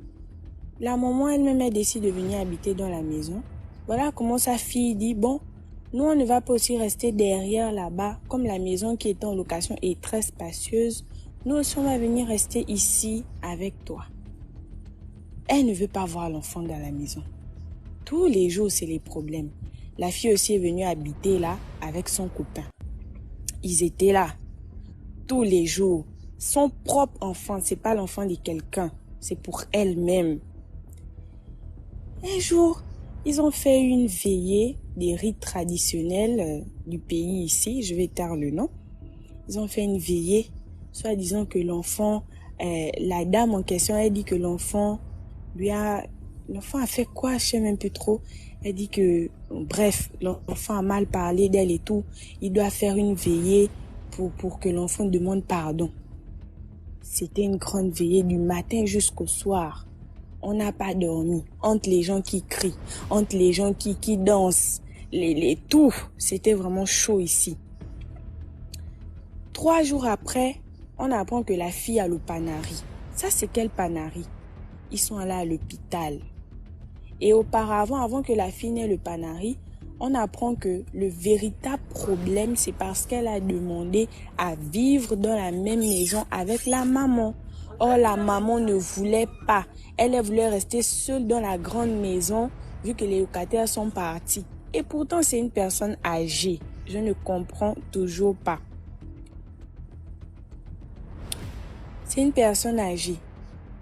la maman elle-même, elle décide de venir habiter dans la maison. Voilà comment sa fille dit, bon, nous, on ne va pas aussi rester derrière là-bas. Comme la maison qui est en location est très spacieuse, nous aussi, on va venir rester ici avec toi. Elle ne veut pas voir l'enfant dans la maison. Tous les jours, c'est les problèmes. La fille aussi est venue habiter là avec son copain. Ils étaient là tous les jours. son propre enfant, c'est pas l'enfant de quelqu'un, c'est pour elle-même. Un jour, ils ont fait une veillée des rites traditionnels du pays ici, je vais taire le nom. Ils ont fait une veillée, soi-disant que l'enfant, la dame en question, elle dit que l'enfant a fait quoi, je sais même plus trop. Elle dit que, bref, l'enfant a mal parlé d'elle et tout. Il doit faire une veillée pour que l'enfant demande pardon. C'était une grande veillée du matin jusqu'au soir. On n'a pas dormi. Entre les gens qui crient, entre les gens qui dansent, tout. C'était vraiment chaud ici. 3 jours après, on apprend que la fille a le panari. Ça, c'est quel panari? Ils sont allés à l'hôpital. Et auparavant, avant que la fille n'ait le panari, on apprend que le véritable problème, c'est parce qu'elle a demandé à vivre dans la même maison avec la maman. Or, la maman ne voulait pas. Elle voulait rester seule dans la grande maison, vu que les locataires sont partis. Et pourtant, c'est une personne âgée. Je ne comprends toujours pas. C'est une personne âgée.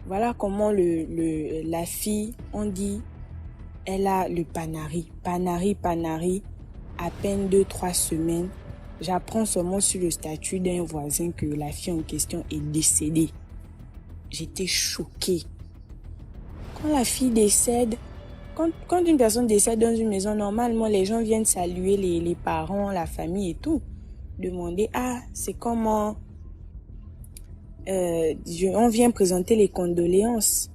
Voilà comment la fille, on dit, elle a le panari. Panari, à peine 2-3 semaines. J'apprends seulement sur le statut d'un voisin que la fille en question est décédée. J'étais choquée. Quand la fille décède, quand une personne décède dans une maison, normalement, les gens viennent saluer les parents, la famille et tout. Demander, c'est comment... on vient présenter les condoléances.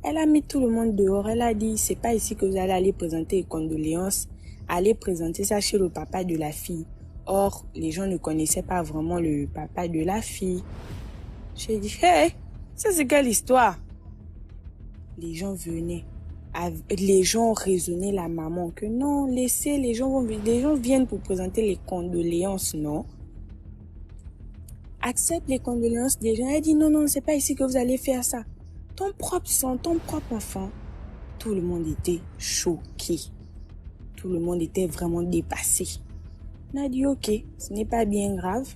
Elle a mis tout le monde dehors. Elle a dit, c'est pas ici que vous allez aller présenter les condoléances. Allez présenter ça chez le papa de la fille. Or, les gens ne connaissaient pas vraiment le papa de la fille. J'ai dit, hey, ça c'est quelle histoire? Les gens venaient. Les gens raisonnaient la maman que non, laissez, les gens viennent pour présenter les condoléances, non? Accepte les condoléances des gens. Elle dit non, c'est pas ici que vous allez faire ça. Ton propre sang, ton propre enfant. Tout le monde était choqué. Tout le monde était vraiment dépassé. On a dit ok, ce n'est pas bien grave.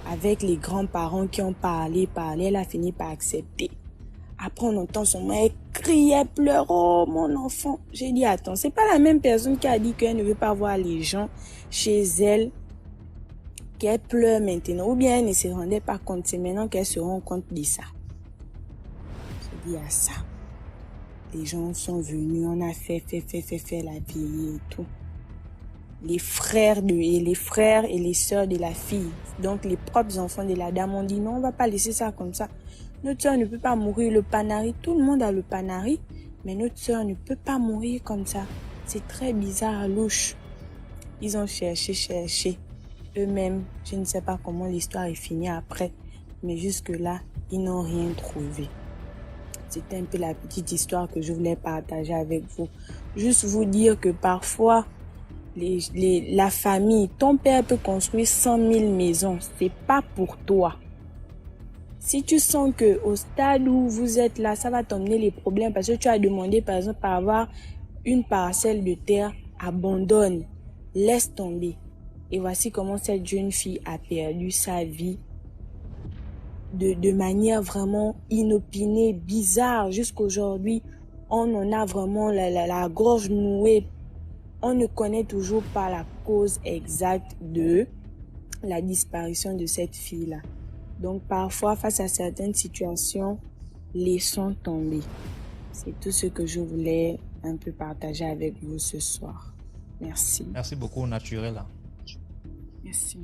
Avec les grands-parents qui ont parlé, elle a fini par accepter. Après, on entend son mère crier, pleurer, oh mon enfant. J'ai dit attends, c'est pas la même personne qui a dit qu'elle ne veut pas voir les gens chez elle, qu'elle pleure maintenant, ou bien elle ne se rendait pas compte, c'est maintenant qu'elle se rend compte de ça. J'ai dit à ça. Les gens sont venus, on a fait la veillée et tout. Les frères et les sœurs de la fille, donc les propres enfants de la dame, ont dit non, on va pas laisser ça comme ça. Notre sœur ne peut pas mourir, le panari, tout le monde a le panari, mais notre sœur ne peut pas mourir comme ça. C'est très bizarre, louche. Ils ont cherché. Eux-mêmes, je ne sais pas comment l'histoire est finie après, mais jusque-là, ils n'ont rien trouvé. C'était un peu la petite histoire que je voulais partager avec vous. Juste vous dire que parfois, la famille, ton père peut construire 100 000 maisons, c'est pas pour toi. Si tu sens que au stade où vous êtes là, ça va t'emmener les problèmes parce que tu as demandé par exemple par avoir une parcelle de terre, abandonne, laisse tomber. Et voici comment cette jeune fille a perdu sa vie de manière vraiment inopinée, bizarre. Jusqu'aujourd'hui, on en a vraiment la gorge nouée. On ne connaît toujours pas la cause exacte de la disparition de cette fille-là. Donc parfois, face à certaines situations, laissons tomber. C'est tout ce que je voulais un peu partager avec vous ce soir. Merci. Merci beaucoup, Naturel. Merci.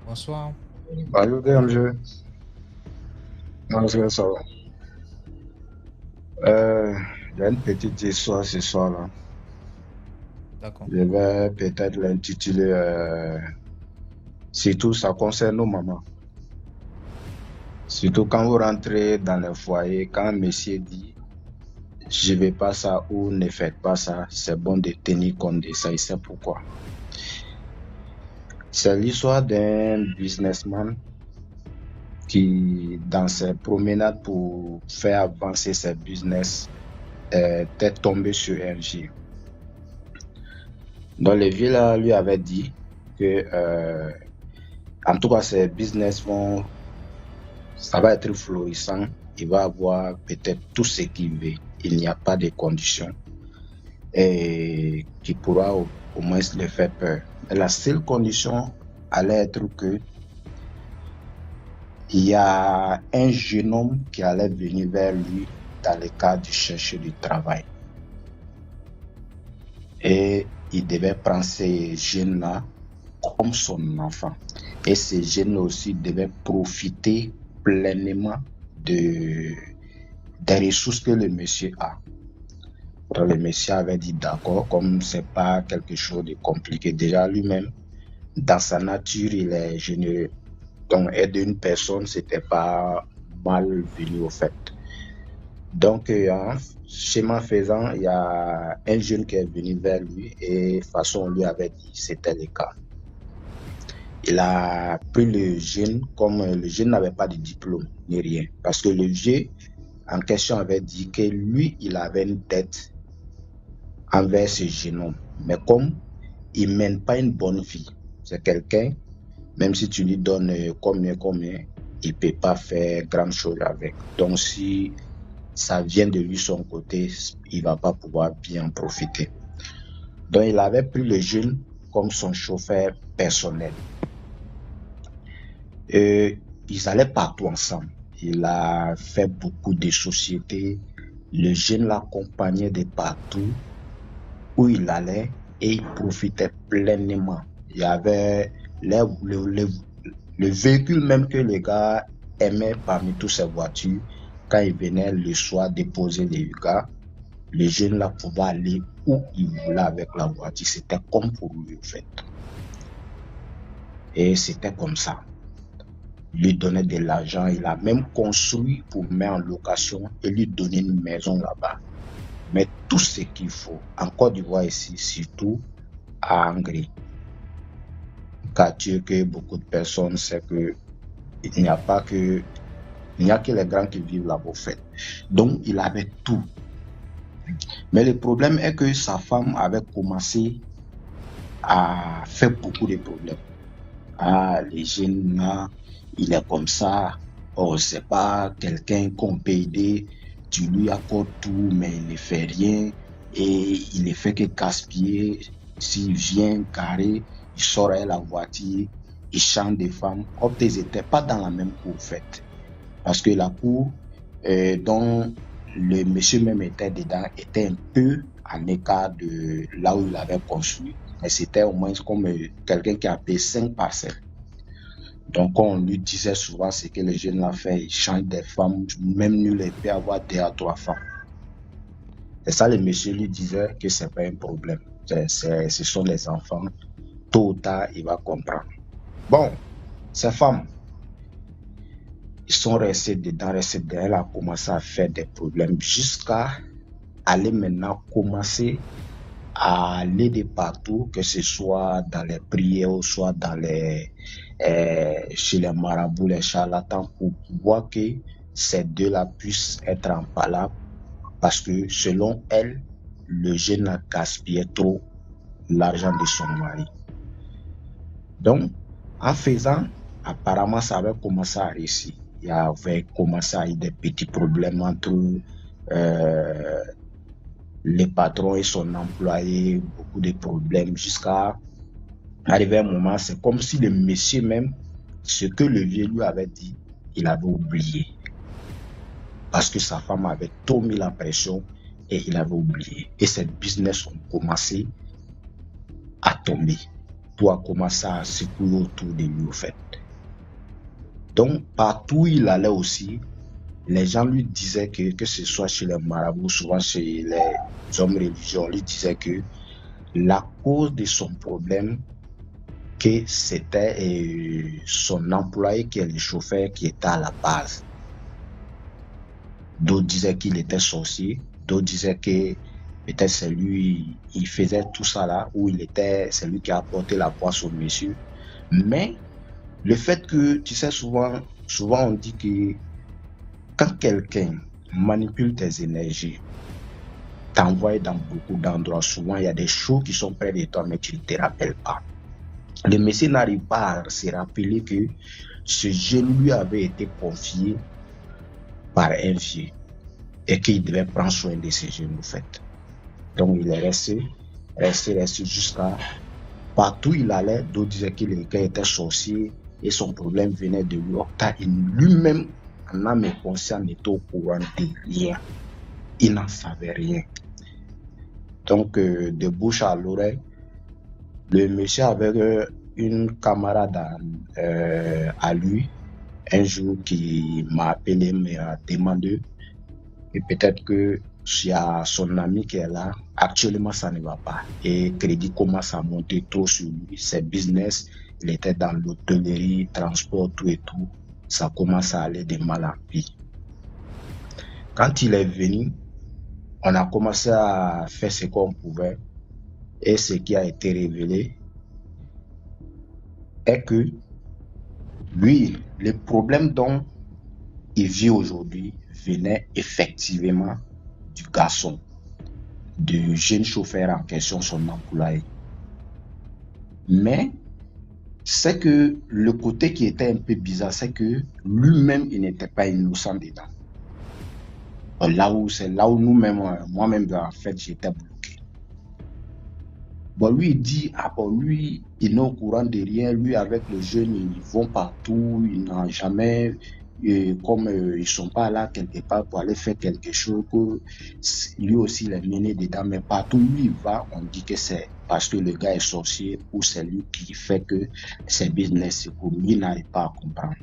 Bonsoir. Allô, DMG. Bonsoir, ça va. Il y a une petite histoire ce soir-là. D'accord. Je vais peut-être l'intituler surtout, ça concerne nos mamans. Surtout quand vous rentrez dans le foyer, quand un monsieur dit je ne vais pas ça ou ne faites pas ça, c'est bon de tenir compte de ça. Il sait pourquoi. C'est l'histoire d'un businessman qui, dans ses promenades pour faire avancer ses business, était tombé sur un vieux. Donc le vieux là lui avait dit que En tout cas, ces business ça va être florissant. Il va avoir peut-être tout ce qu'il veut. Il n'y a pas de conditions et qui pourra au moins le faire peur. Et la seule condition allait être que il y a un jeune homme qui allait venir vers lui dans le cadre de chercher du travail. Et il devait prendre ces jeunes-là comme son enfant. Et ces jeunes aussi devaient profiter pleinement des ressources que le monsieur a. Donc le monsieur avait dit d'accord, comme c'est pas quelque chose de compliqué. Déjà lui-même, dans sa nature, il est généreux. Donc aider une personne, c'était pas mal venu au fait. Donc schéma faisant, il y a un jeune qui est venu vers lui et de toute façon on lui avait dit c'était le cas. Il a pris le jeune, comme le jeune n'avait pas de diplôme ni rien, parce que le jeune en question avait dit que lui, il avait une dette envers ce jeune homme. Mais comme il ne mène pas une bonne vie, c'est quelqu'un, même si tu lui donnes combien, il ne peut pas faire grand chose avec. Donc si ça vient de lui son côté, il ne va pas pouvoir bien profiter. Donc il avait pris le jeune comme son chauffeur personnel. Ils allaient partout ensemble. Il a fait beaucoup de sociétés. Le jeune l'accompagnait de partout où il allait et il profitait pleinement. Il y avait le véhicule même que les gars aimaient parmi toutes ces voitures. Quand il venait le soir déposer les gars, le jeune là pouvait aller où il voulait avec la voiture. C'était comme pour lui en fait. Et c'était comme ça. Lui donnait de l'argent, il a même construit pour mettre en location et lui donner une maison là-bas. Mais tout ce qu'il faut, en Côte d'Ivoire ici, surtout à Angri, quartier que beaucoup de personnes savent que il n'y a que les grands qui vivent là-bas, en fait. Donc, il avait tout. Mais le problème est que sa femme avait commencé à faire beaucoup de problèmes. Ah, les jeunes là, il est comme ça, oh, c'est pas quelqu'un qu'on peut aider, tu lui accordes tout, mais il ne fait rien, et il ne fait que gaspiller. S'il vient carré, il sort à la voiture, il chante des femmes, comme ils n'étaient pas dans la même cour, en fait. Parce que la cour dont le monsieur même était dedans était un peu en écart de là où il avait construit, mais c'était au moins comme quelqu'un qui a payé 5 parcelles. Donc, on lui disait souvent ce que les jeunes l'ont fait, ils changent des femmes, même nul ne peut avoir 2 à 3 femmes. C'est ça, le monsieur lui disait que c'est pas un problème. Ce sont les enfants. Tôt ou tard, il va comprendre. Bon, ces femmes, ils sont restés dedans. Elle a commencé à faire des problèmes jusqu'à aller maintenant commencer à aller de partout, que ce soit dans les prières ou soit dans chez les marabouts, les charlatans, pour voir que ces deux-là puissent être en palabre, parce que selon elle, le jeune a gaspillé trop l'argent de son mari. Donc, en faisant, apparemment, ça avait commencé à réussir. Il y avait commencé à y avoir des petits problèmes entre le patron et son employé, beaucoup de problèmes, jusqu'à arriver à un moment, c'est comme si le monsieur même, ce que le vieux lui avait dit, il avait oublié. Parce que sa femme avait trop mis la pression et il avait oublié. Et ces business ont commencé à tomber. Tout a commencé à secouer autour de lui, au fait. Donc, partout où il allait aussi, les gens lui disaient que ce soit chez les marabouts, souvent chez les hommes religieux, on lui disait que la cause de son problème, que c'était son employé qui est le chauffeur qui était à la base. D'autres disaient qu'il était sorcier, d'autres disaient que peut-être c'est lui, il faisait tout ça là, ou c'est lui qui a apporté la poisse au monsieur. Mais le fait que, tu sais, souvent on dit que quand quelqu'un manipule tes énergies, t'envoie dans beaucoup d'endroits, souvent il y a des choses qui sont près de toi, mais tu ne te rappelles pas. Le monsieur n'arrive pas à se rappeler que ce jeune lui avait été confié par un vieux et qu'il devait prendre soin de ce jeune, en fait. Donc, il est resté jusqu'à partout où il allait. D'autres disaient que le gars était sorcier et son problème venait de lui. Car lui-même, en âme et conscience, n'était au courant de rien. Il n'en savait rien. Donc, de bouche à l'oreille, le monsieur avait une camarade à lui, un jour qui m'a appelé, m'a demandé, et peut-être que il y a son ami qui est là, actuellement ça ne va pas. Et crédit commence à monter trop sur lui, ses business, il était dans l'hôtellerie, transport, tout et tout, ça commence à aller de mal en pire. Quand il est venu, on a commencé à faire ce qu'on pouvait, et ce qui a été révélé est que lui, le problème dont il vit aujourd'hui venait effectivement du garçon, du jeune chauffeur en question, son employé. Mais c'est que le côté qui était un peu bizarre, c'est que lui-même, il n'était pas innocent dedans. C'est là où nous-mêmes, moi-même, en fait, j'étais bloqué. Bon, lui, il dit, lui, il n'est au courant de rien. Lui, avec le jeune, ils vont partout. Ils n'ont jamais, comme ils ne sont pas là quelque part pour aller faire quelque chose, que lui aussi, il est mené dedans. Mais partout où il va, on dit que c'est parce que le gars est sorcier ou c'est lui qui fait que ses business, c'est pour lui, il n'arrive pas à comprendre.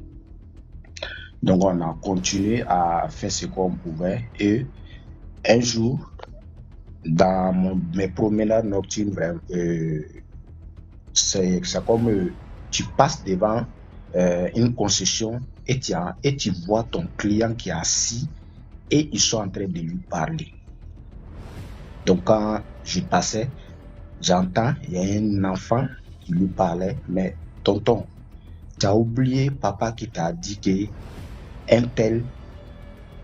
Donc, on a continué à faire ce qu'on pouvait. Et un jour, dans mes promenades nocturnes, c'est comme tu passes devant une concession et tu vois ton client qui est assis et ils sont en train de lui parler. Donc, quand je passais, j'entends, il y a un enfant qui lui parlait, mais tonton, tu as oublié papa qui t'a dit que un tel,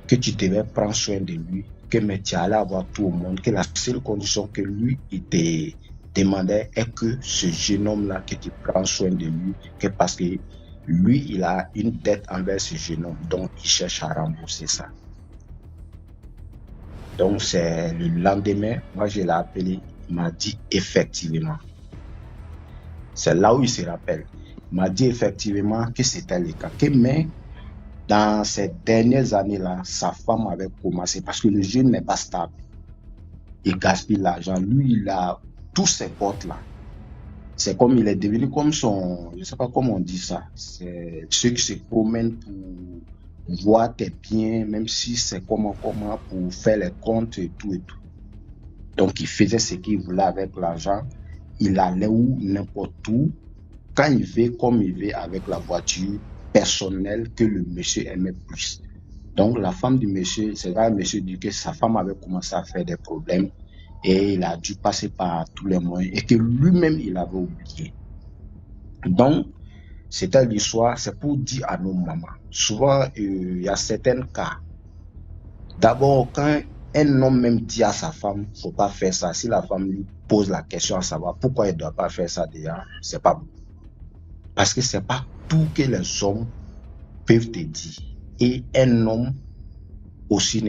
que tu devais prendre soin de lui, que mais tu allais avoir tout au monde, que la seule condition que lui, il te demandait est que ce jeune homme-là, que tu prends soin de lui, que parce que lui, il a une dette envers ce jeune homme, donc il cherche à rembourser ça. Donc c'est le lendemain, moi je l'ai appelé, il m'a dit effectivement. C'est là où il se rappelle. Il m'a dit effectivement que c'était le cas. Mais dans ces dernières années-là, sa femme avait commencé, parce que le jeune n'est pas stable. Il gaspille l'argent. Lui, il a tous ses potes là. C'est comme il est devenu comme son, je ne sais pas comment on dit ça. C'est ceux qui se promènent pour voir tes biens, même si c'est comment pour faire les comptes et tout et tout. Donc il faisait ce qu'il voulait avec l'argent. Il allait où, n'importe où, quand il veut, comme il veut, avec la voiture personnelle que le monsieur aimait plus. Donc la femme du monsieur, c'est là le monsieur dit que sa femme avait commencé à faire des problèmes et il a dû passer par tous les moyens et que lui-même il avait oublié. Donc c'était l'histoire, c'est pour dire à nos mamans. Souvent il y a certains cas. D'abord quand un homme même dit à sa femme, faut pas faire ça. Si la femme lui pose la question à savoir pourquoi il doit pas faire ça déjà, c'est pas bon. Parce que c'est pas tout que les hommes peuvent te dire. Et un homme aussi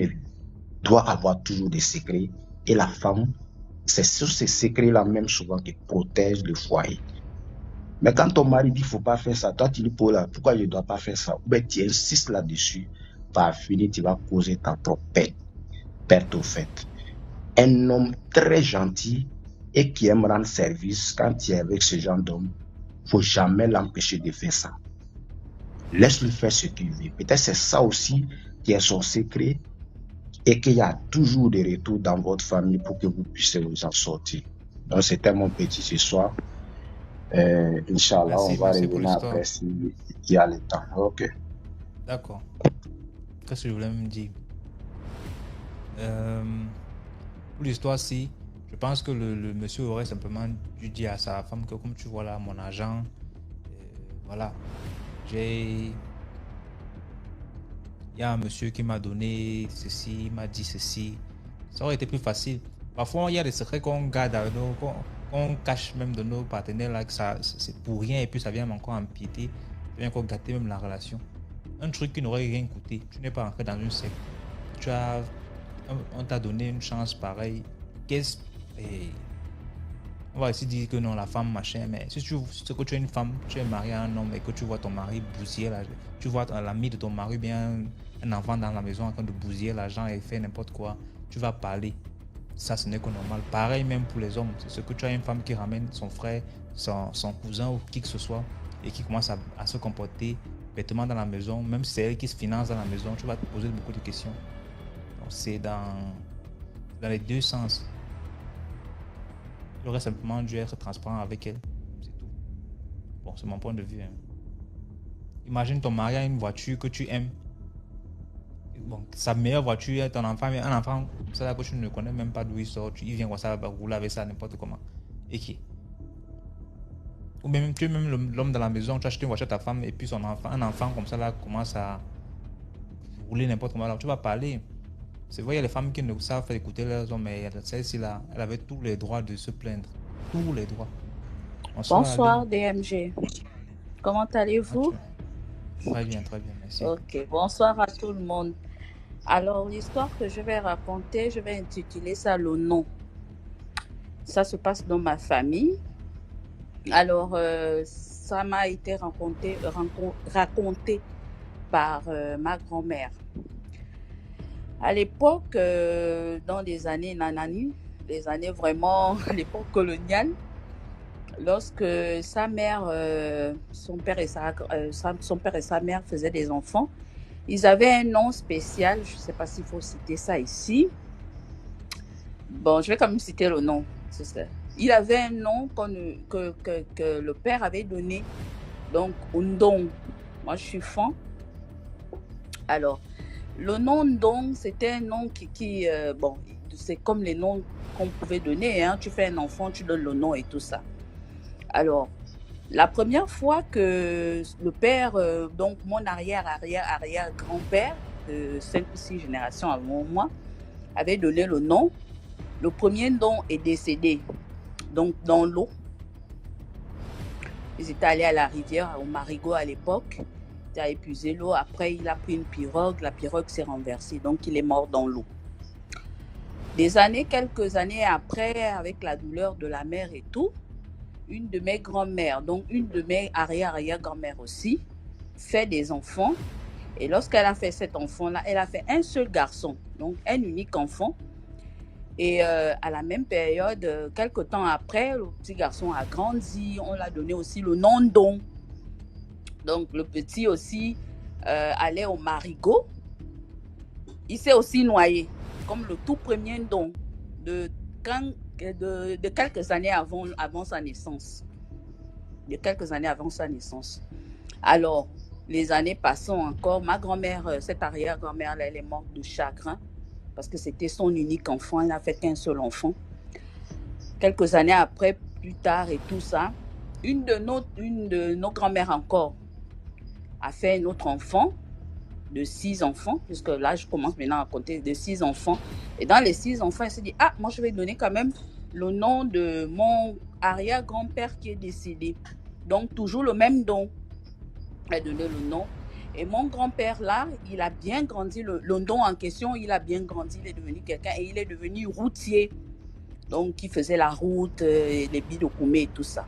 doit avoir toujours des secrets. Et la femme, c'est sur ces secrets-là même souvent qui protège le foyer. Mais quand ton mari dit qu'il ne faut pas faire ça, toi tu dis pourquoi je ne dois pas faire ça, ou bien tu insistes là-dessus, par finir tu vas causer ta propre perte au fait. Un homme très gentil et qui aime rendre service, quand tu es avec ce genre d'homme, il ne faut jamais l'empêcher de faire ça. Laisse-le faire ce qu'il veut. Peut-être c'est ça aussi qui est son secret et qu'il y a toujours des retours dans votre famille pour que vous puissiez vous en sortir. Donc c'était mon petit ce soir. Inch'Allah, on va revenir après s'il y a le temps. Ok. D'accord. Qu'est-ce que je voulais me dire? Pour l'histoire-ci, je pense que le monsieur aurait simplement dû dire à sa femme que comme tu vois là, mon agent, voilà, il y a un monsieur qui m'a donné ceci, il m'a dit ceci. Ça aurait été plus facile. Parfois, il y a des secrets qu'on garde, qu'on cache même de nos partenaires, là, que ça, c'est pour rien, et puis ça vient encore empiéter, ça vient encore gâter même la relation. Un truc qui n'aurait rien coûté. Tu n'es pas rentré dans une secte. On t'a donné une chance pareille. On va aussi dire que non, la femme, machin, mais si tu es une femme, tu es marié à un homme et que tu vois ton mari bousiller, tu vois l'ami de ton mari, bien un enfant dans la maison en train de bousiller l'argent et faire n'importe quoi, tu vas parler. Ça, ce n'est que normal. Pareil même pour les hommes. C'est ce que tu as une femme qui ramène son frère, son cousin ou qui que ce soit et qui commence à se comporter bêtement dans la maison, même si c'est elle qui se finance dans la maison, tu vas te poser beaucoup de questions. Donc, c'est dans les deux sens. Il aurait simplement dû être transparent avec elle. C'est tout. Bon, c'est mon point de vue. Hein. Imagine ton mari a une voiture que tu aimes. Bon, sa meilleure voiture est ton enfant, mais un enfant, c'est là que tu ne connais même pas d'où il sort. Il vient comme ça, rouler avec ça n'importe comment. Et qui? Ou même tu es même l'homme dans la maison, tu achètes une voiture à ta femme et puis un enfant comme ça là commence à rouler n'importe comment. Alors tu vas parler. C'est vrai, il y a les femmes qui ne savent pas écouter leurs hommes, mais celle-ci là, elle avait tous les droits de se plaindre. Tous les droits. Bonsoir DMG. Comment allez-vous? Très bien, merci. Ok, bonsoir à tout le monde. Alors, l'histoire que je vais raconter, je vais intituler ça le nom. Ça se passe dans ma famille. Alors, ça m'a été raconté par ma grand-mère. À l'époque, dans les années nanani, les années vraiment, l'époque coloniale, lorsque sa mère, son père et sa mère faisaient des enfants, ils avaient un nom spécial. Je ne sais pas s'il faut citer ça ici. Bon, je vais quand même citer le nom. C'est ça. Il avait un nom que le père avait donné. Donc, Ndong. Moi, je suis fan. Alors, le nom Ndong, c'était un nom qui bon, c'est comme les noms qu'on pouvait donner. Hein. Tu fais un enfant, tu donnes le nom et tout ça. Alors, la première fois que le père, donc mon arrière-grand-père, de 5 ou 6 générations avant moi, avait donné le nom, le premier Ndong est décédé, donc dans l'eau. Ils étaient allés à la rivière, au Marigot à l'époque. Il a épuisé l'eau. Après, il a pris une pirogue. La pirogue s'est renversée. Donc, il est mort dans l'eau. Quelques années après, avec la douleur de la mère et tout, une de mes grand-mères, donc une de mes arrière-grand-mères aussi, fait des enfants. Et lorsqu'elle a fait cet enfant-là, elle a fait un seul garçon, donc un unique enfant. Et à la même période, quelques temps après, le petit garçon a grandi. On l'a donné aussi le nom Ndong. Donc, le petit aussi allait au Marigot. Il s'est aussi noyé, comme le tout premier Ndong de quelques années avant sa naissance. De quelques années avant sa naissance. Alors, les années passant encore, ma grand-mère, cette arrière-grand-mère, elle est morte de chagrin parce que c'était son unique enfant. Elle n'a fait qu'un seul enfant. Quelques années après, plus tard et tout ça, une de nos grand-mères encore a fait un autre enfant, de 6 enfants, puisque là, je commence maintenant à compter de 6 enfants. Et dans les 6 enfants, elle s'est dit, moi, je vais donner quand même le nom de mon arrière-grand-père qui est décédé. Donc, toujours le même nom. Elle a donné le nom. Et mon grand-père, là, il a bien grandi, le nom en question, il a bien grandi, il est devenu quelqu'un et il est devenu routier. Donc, il faisait la route, les billes de Koumé et tout ça.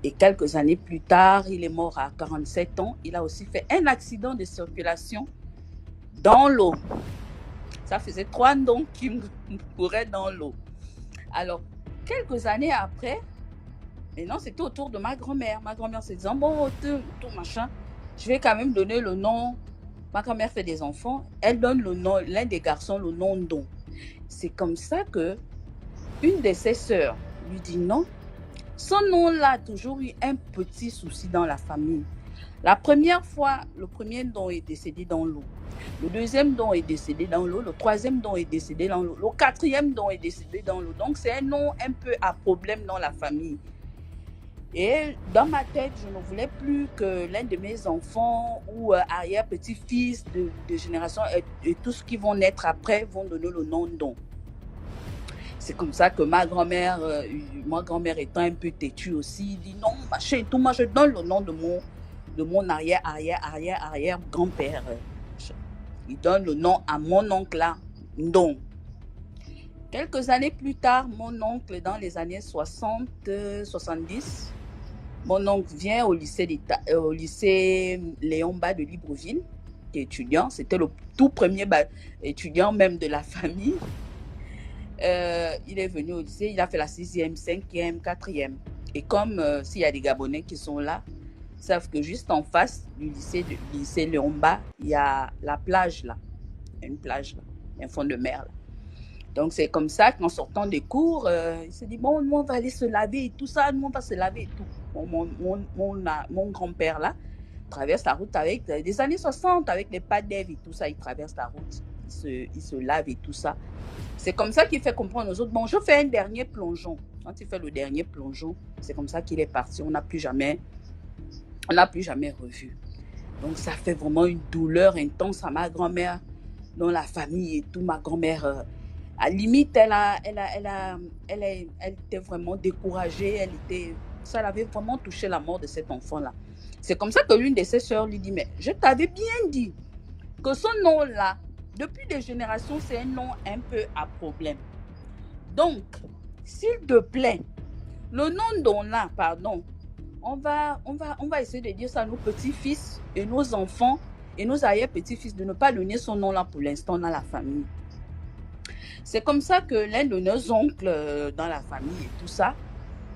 Et quelques années plus tard, il est mort à 47 ans. Il a aussi fait un accident de circulation dans l'eau. Ça faisait 3 noms qui couraient dans l'eau. Alors, quelques années après, maintenant c'était au tour de ma grand-mère. Ma grand-mère se disant, bon, tout machin, je vais quand même donner le nom. Ma grand-mère fait des enfants. Elle donne le nom, l'un des garçons, le nom Ndong. C'est comme ça que une de ses sœurs lui dit non. Son nom-là a toujours eu un petit souci dans la famille. La première fois, le premier Ndong est décédé dans l'eau. Le deuxième Ndong est décédé dans l'eau. Le troisième Ndong est décédé dans l'eau. Le quatrième Ndong est décédé dans l'eau. Donc, c'est un nom un peu à problème dans la famille. Et dans ma tête, je ne voulais plus que l'un de mes enfants ou arrière-petit-fils de génération et tous qui vont naître après vont donner le nom Ndong. C'est comme ça que ma grand-mère étant un peu têtue aussi, dit non, machin et tout, moi je donne le nom de mon arrière grand-père. Il donne le nom à mon oncle là, Ndong. Quelques années plus tard, mon oncle, dans les années 60, 70, mon oncle vient au lycée Léon Bas de Libreville, qui est étudiant. C'était le tout premier étudiant même de la famille. Il est venu au lycée, il a fait la 6e, 5e, 4e. Et comme s'il y a des Gabonais qui sont là, ils savent que juste en face du lycée Léon Bas, il y a la plage là, une plage là, un fond de mer là. Donc c'est comme ça qu'en sortant des cours, il se dit bon, nous on va aller se laver et tout ça, nous on va se laver et tout. Mon grand-père là traverse la route avec des années 60 avec les pas d'Ève et tout ça, il traverse la route, il se lave et tout ça. C'est comme ça qu'il fait comprendre aux autres, bon, je fais un dernier plongeon. Quand il fait le dernier plongeon, c'est comme ça qu'il est parti. On n'a plus jamais revu. Donc ça fait vraiment une douleur intense à ma grand-mère, dans la famille et tout. Ma grand-mère, à limite, elle était vraiment découragée. Ça l'avait vraiment touché la mort de cet enfant-là. C'est comme ça que l'une de ses sœurs lui dit, mais je t'avais bien dit que ce nom-là, depuis des générations, c'est un nom un peu à problème. Donc, s'il te plaît, le nom d'Ona, pardon, on va essayer de dire ça à nos petits-fils et nos enfants et nos arrière-petits-fils, de ne pas donner son nom là pour l'instant dans la famille. C'est comme ça que l'un de nos oncles dans la famille et tout ça,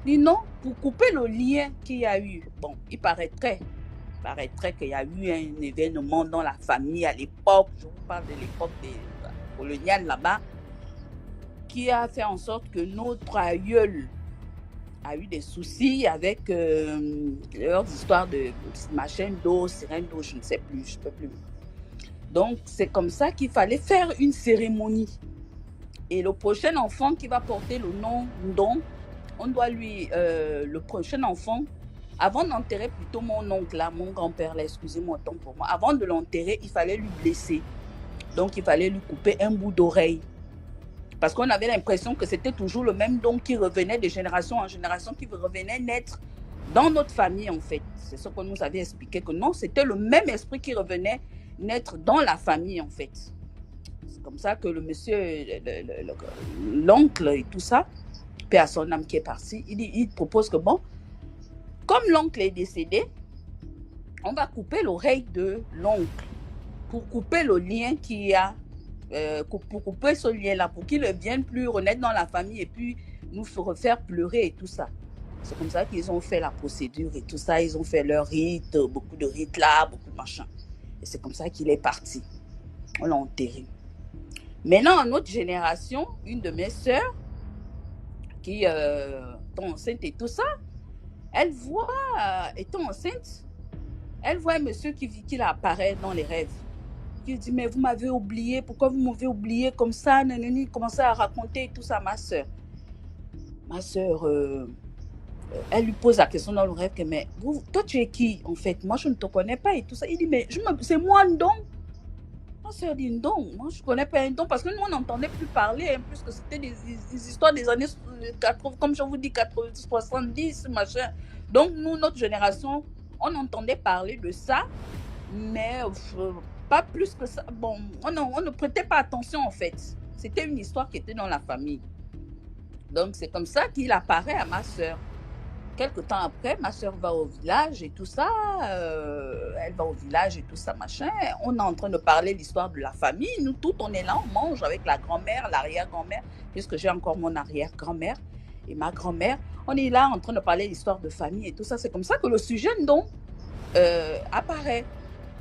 dit non, pour couper le lien qu'il y a eu. Bon, il paraîtrait qu'il y a eu un événement dans la famille à l'époque, je vous parle de l'époque coloniale là-bas, qui a fait en sorte que notre aïeul a eu des soucis avec leurs histoires de machin d'eau, sirène d'eau, je ne sais plus, je ne peux plus. Donc, c'est comme ça qu'il fallait faire une cérémonie. Et le prochain enfant qui va porter le nom Ndong, on doit lui, le prochain enfant, avant d'enterrer plutôt mon oncle là, mon grand-père là, excusez-moi tant pour moi, avant de l'enterrer, il fallait lui blesser. Donc, il fallait lui couper un bout d'oreille. Parce qu'on avait l'impression que c'était toujours le même don qui revenait de génération en génération, qui revenait naître dans notre famille en fait. C'est ce qu'on nous avait expliqué, que non, c'était le même esprit qui revenait naître dans la famille en fait. C'est comme ça que le monsieur, l'oncle et tout ça, paix à son âme qui est parti, il propose que bon, comme l'oncle est décédé, on va couper l'oreille de l'oncle pour couper le lien qu'il y a, pour couper ce lien-là, pour qu'il ne vienne plus renaître dans la famille et puis nous refaire pleurer et tout ça. C'est comme ça qu'ils ont fait la procédure et tout ça, ils ont fait leur rite, beaucoup de rites là, beaucoup de machin. Et c'est comme ça qu'il est parti. On l'a enterré. Maintenant, en notre génération, une de mes sœurs, qui est enceinte et tout ça, elle voit, étant enceinte, elle voit un monsieur qui apparaît dans les rêves. Qui dit, mais vous m'avez oublié, pourquoi vous m'avez oublié comme ça, nanani, commençait à raconter tout ça à ma sœur. Ma sœur, elle lui pose la question dans le rêve, que, mais toi tu es qui en fait? Moi je ne te connais pas et tout ça. Il dit, mais c'est moi Ndong. Ma sœur dit, Ndong, moi je ne connais pas Ndong, parce que nous on n'entendait plus parler, hein, puisque c'était des histoires des années 80, comme je vous dis, 80, 70, machin. Donc nous, notre génération, on entendait parler de ça, mais pas plus que ça. Bon, on ne prêtait pas attention en fait. C'était une histoire qui était dans la famille. Donc c'est comme ça qu'il apparaît à ma sœur. Quelque temps après, ma sœur va au village et tout ça. Elle va au village et tout ça, machin. On est en train de parler de l'histoire de la famille. Nous, tous, on est là, on mange avec la grand-mère, l'arrière-grand-mère, puisque j'ai encore mon arrière-grand-mère et ma grand-mère. On est là en train de parler de l'histoire de famille et tout ça. C'est comme ça que le sujet, donc, apparaît.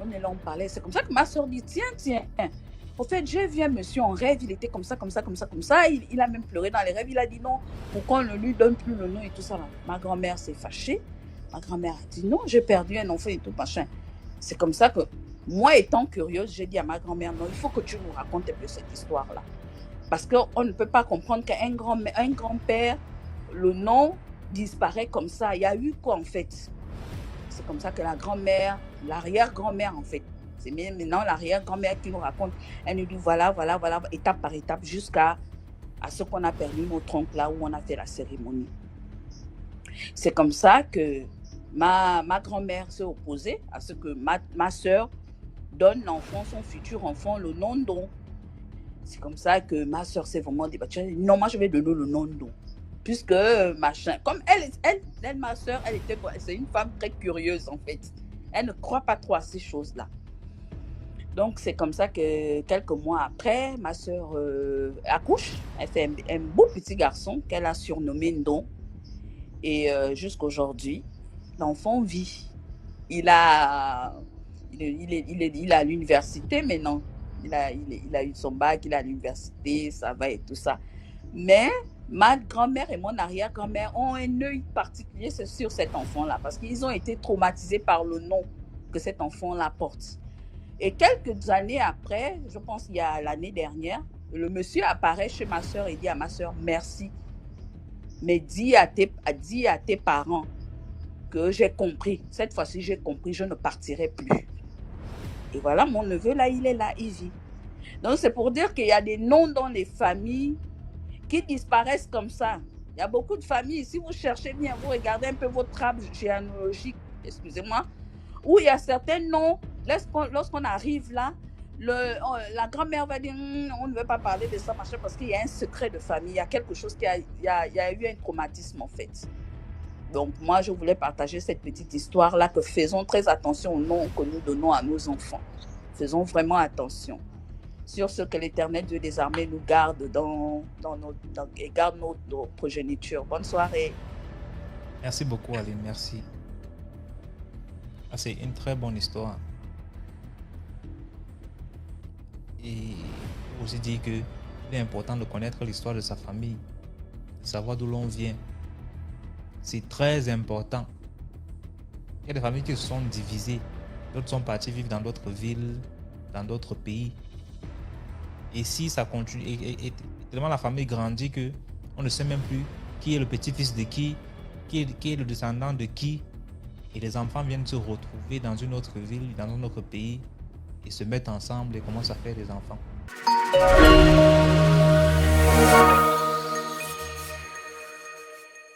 On est là, on parlait. C'est comme ça que ma soeur dit, tiens. Au fait, j'ai vu un monsieur en rêve, il était comme ça. Il a même pleuré dans les rêves. Il a dit non, pourquoi on ne lui donne plus le nom et tout ça là. Ma grand-mère s'est fâchée. Ma grand-mère a dit non, j'ai perdu un enfant et tout machin. C'est comme ça que, moi étant curieuse, j'ai dit à ma grand-mère, non, il faut que tu nous racontes un peu cette histoire-là. Parce qu'on ne peut pas comprendre qu'un grand-père, le nom disparaît comme ça. Il y a eu quoi en fait? C'est comme ça que la grand-mère, l'arrière-grand-mère en fait, c'est maintenant l'arrière-grand-mère qui nous raconte. Elle nous dit voilà, étape par étape, jusqu'à à ce qu'on a perdu notre oncle là où on a fait la cérémonie. C'est comme ça que ma grand-mère s'est opposée à ce que ma soeur donne l'enfant, son futur enfant, le nom don. C'est comme ça que ma soeur s'est vraiment débattue. Non, moi je vais donner le nom don. Puisque machin, comme elle ma soeur, c'est une femme très curieuse en fait. Elle ne croit pas trop à ces choses-là. Donc c'est comme ça que quelques mois après, ma soeur accouche. Elle fait un beau petit garçon qu'elle a surnommé Ndon. Et jusqu'aujourd'hui, l'enfant vit. Il est à l'université maintenant. Il a eu son bac, il est à l'université, ça va et tout ça. Mais ma grand-mère et mon arrière-grand-mère ont un œil particulier sur cet enfant-là parce qu'ils ont été traumatisés par le nom que cet enfant-là porte. Et quelques années après, je pense qu'il y a l'année dernière, le monsieur apparaît chez ma soeur et dit à ma soeur, merci. Mais dis à tes parents que j'ai compris. Cette fois-ci, j'ai compris, je ne partirai plus. Et voilà, mon neveu, là, il est là, il vit. Donc, c'est pour dire qu'il y a des noms dans les familles qui disparaissent comme ça. Il y a beaucoup de familles, si vous cherchez bien, vous regardez un peu votre arbre généalogique, excusez-moi, où il y a certains noms, lorsqu'on arrive là, la grand-mère va dire on ne veut pas parler de ça, machin, parce qu'il y a un secret de famille, il y a quelque chose il y a eu un traumatisme en fait. Donc moi je voulais partager cette petite histoire là, que faisons très attention aux noms que nous donnons à nos enfants. Faisons vraiment attention sur ce que l'Éternel Dieu des armées nous garde et garde notre progéniture. Bonne soirée. Merci beaucoup Aline, merci. Ah, c'est une très bonne histoire. Et aussi dire qu'il est important de connaître l'histoire de sa famille, de savoir d'où l'on vient. C'est très important. Il y a des familles qui se sont divisées, d'autres sont partis vivre dans d'autres villes, dans d'autres pays. Et si ça continue, et tellement la famille grandit que on ne sait même plus qui est le petit-fils de qui est le descendant de qui. Et les enfants viennent se retrouver dans une autre ville, dans un autre pays, et se mettent ensemble et commencent à faire des enfants.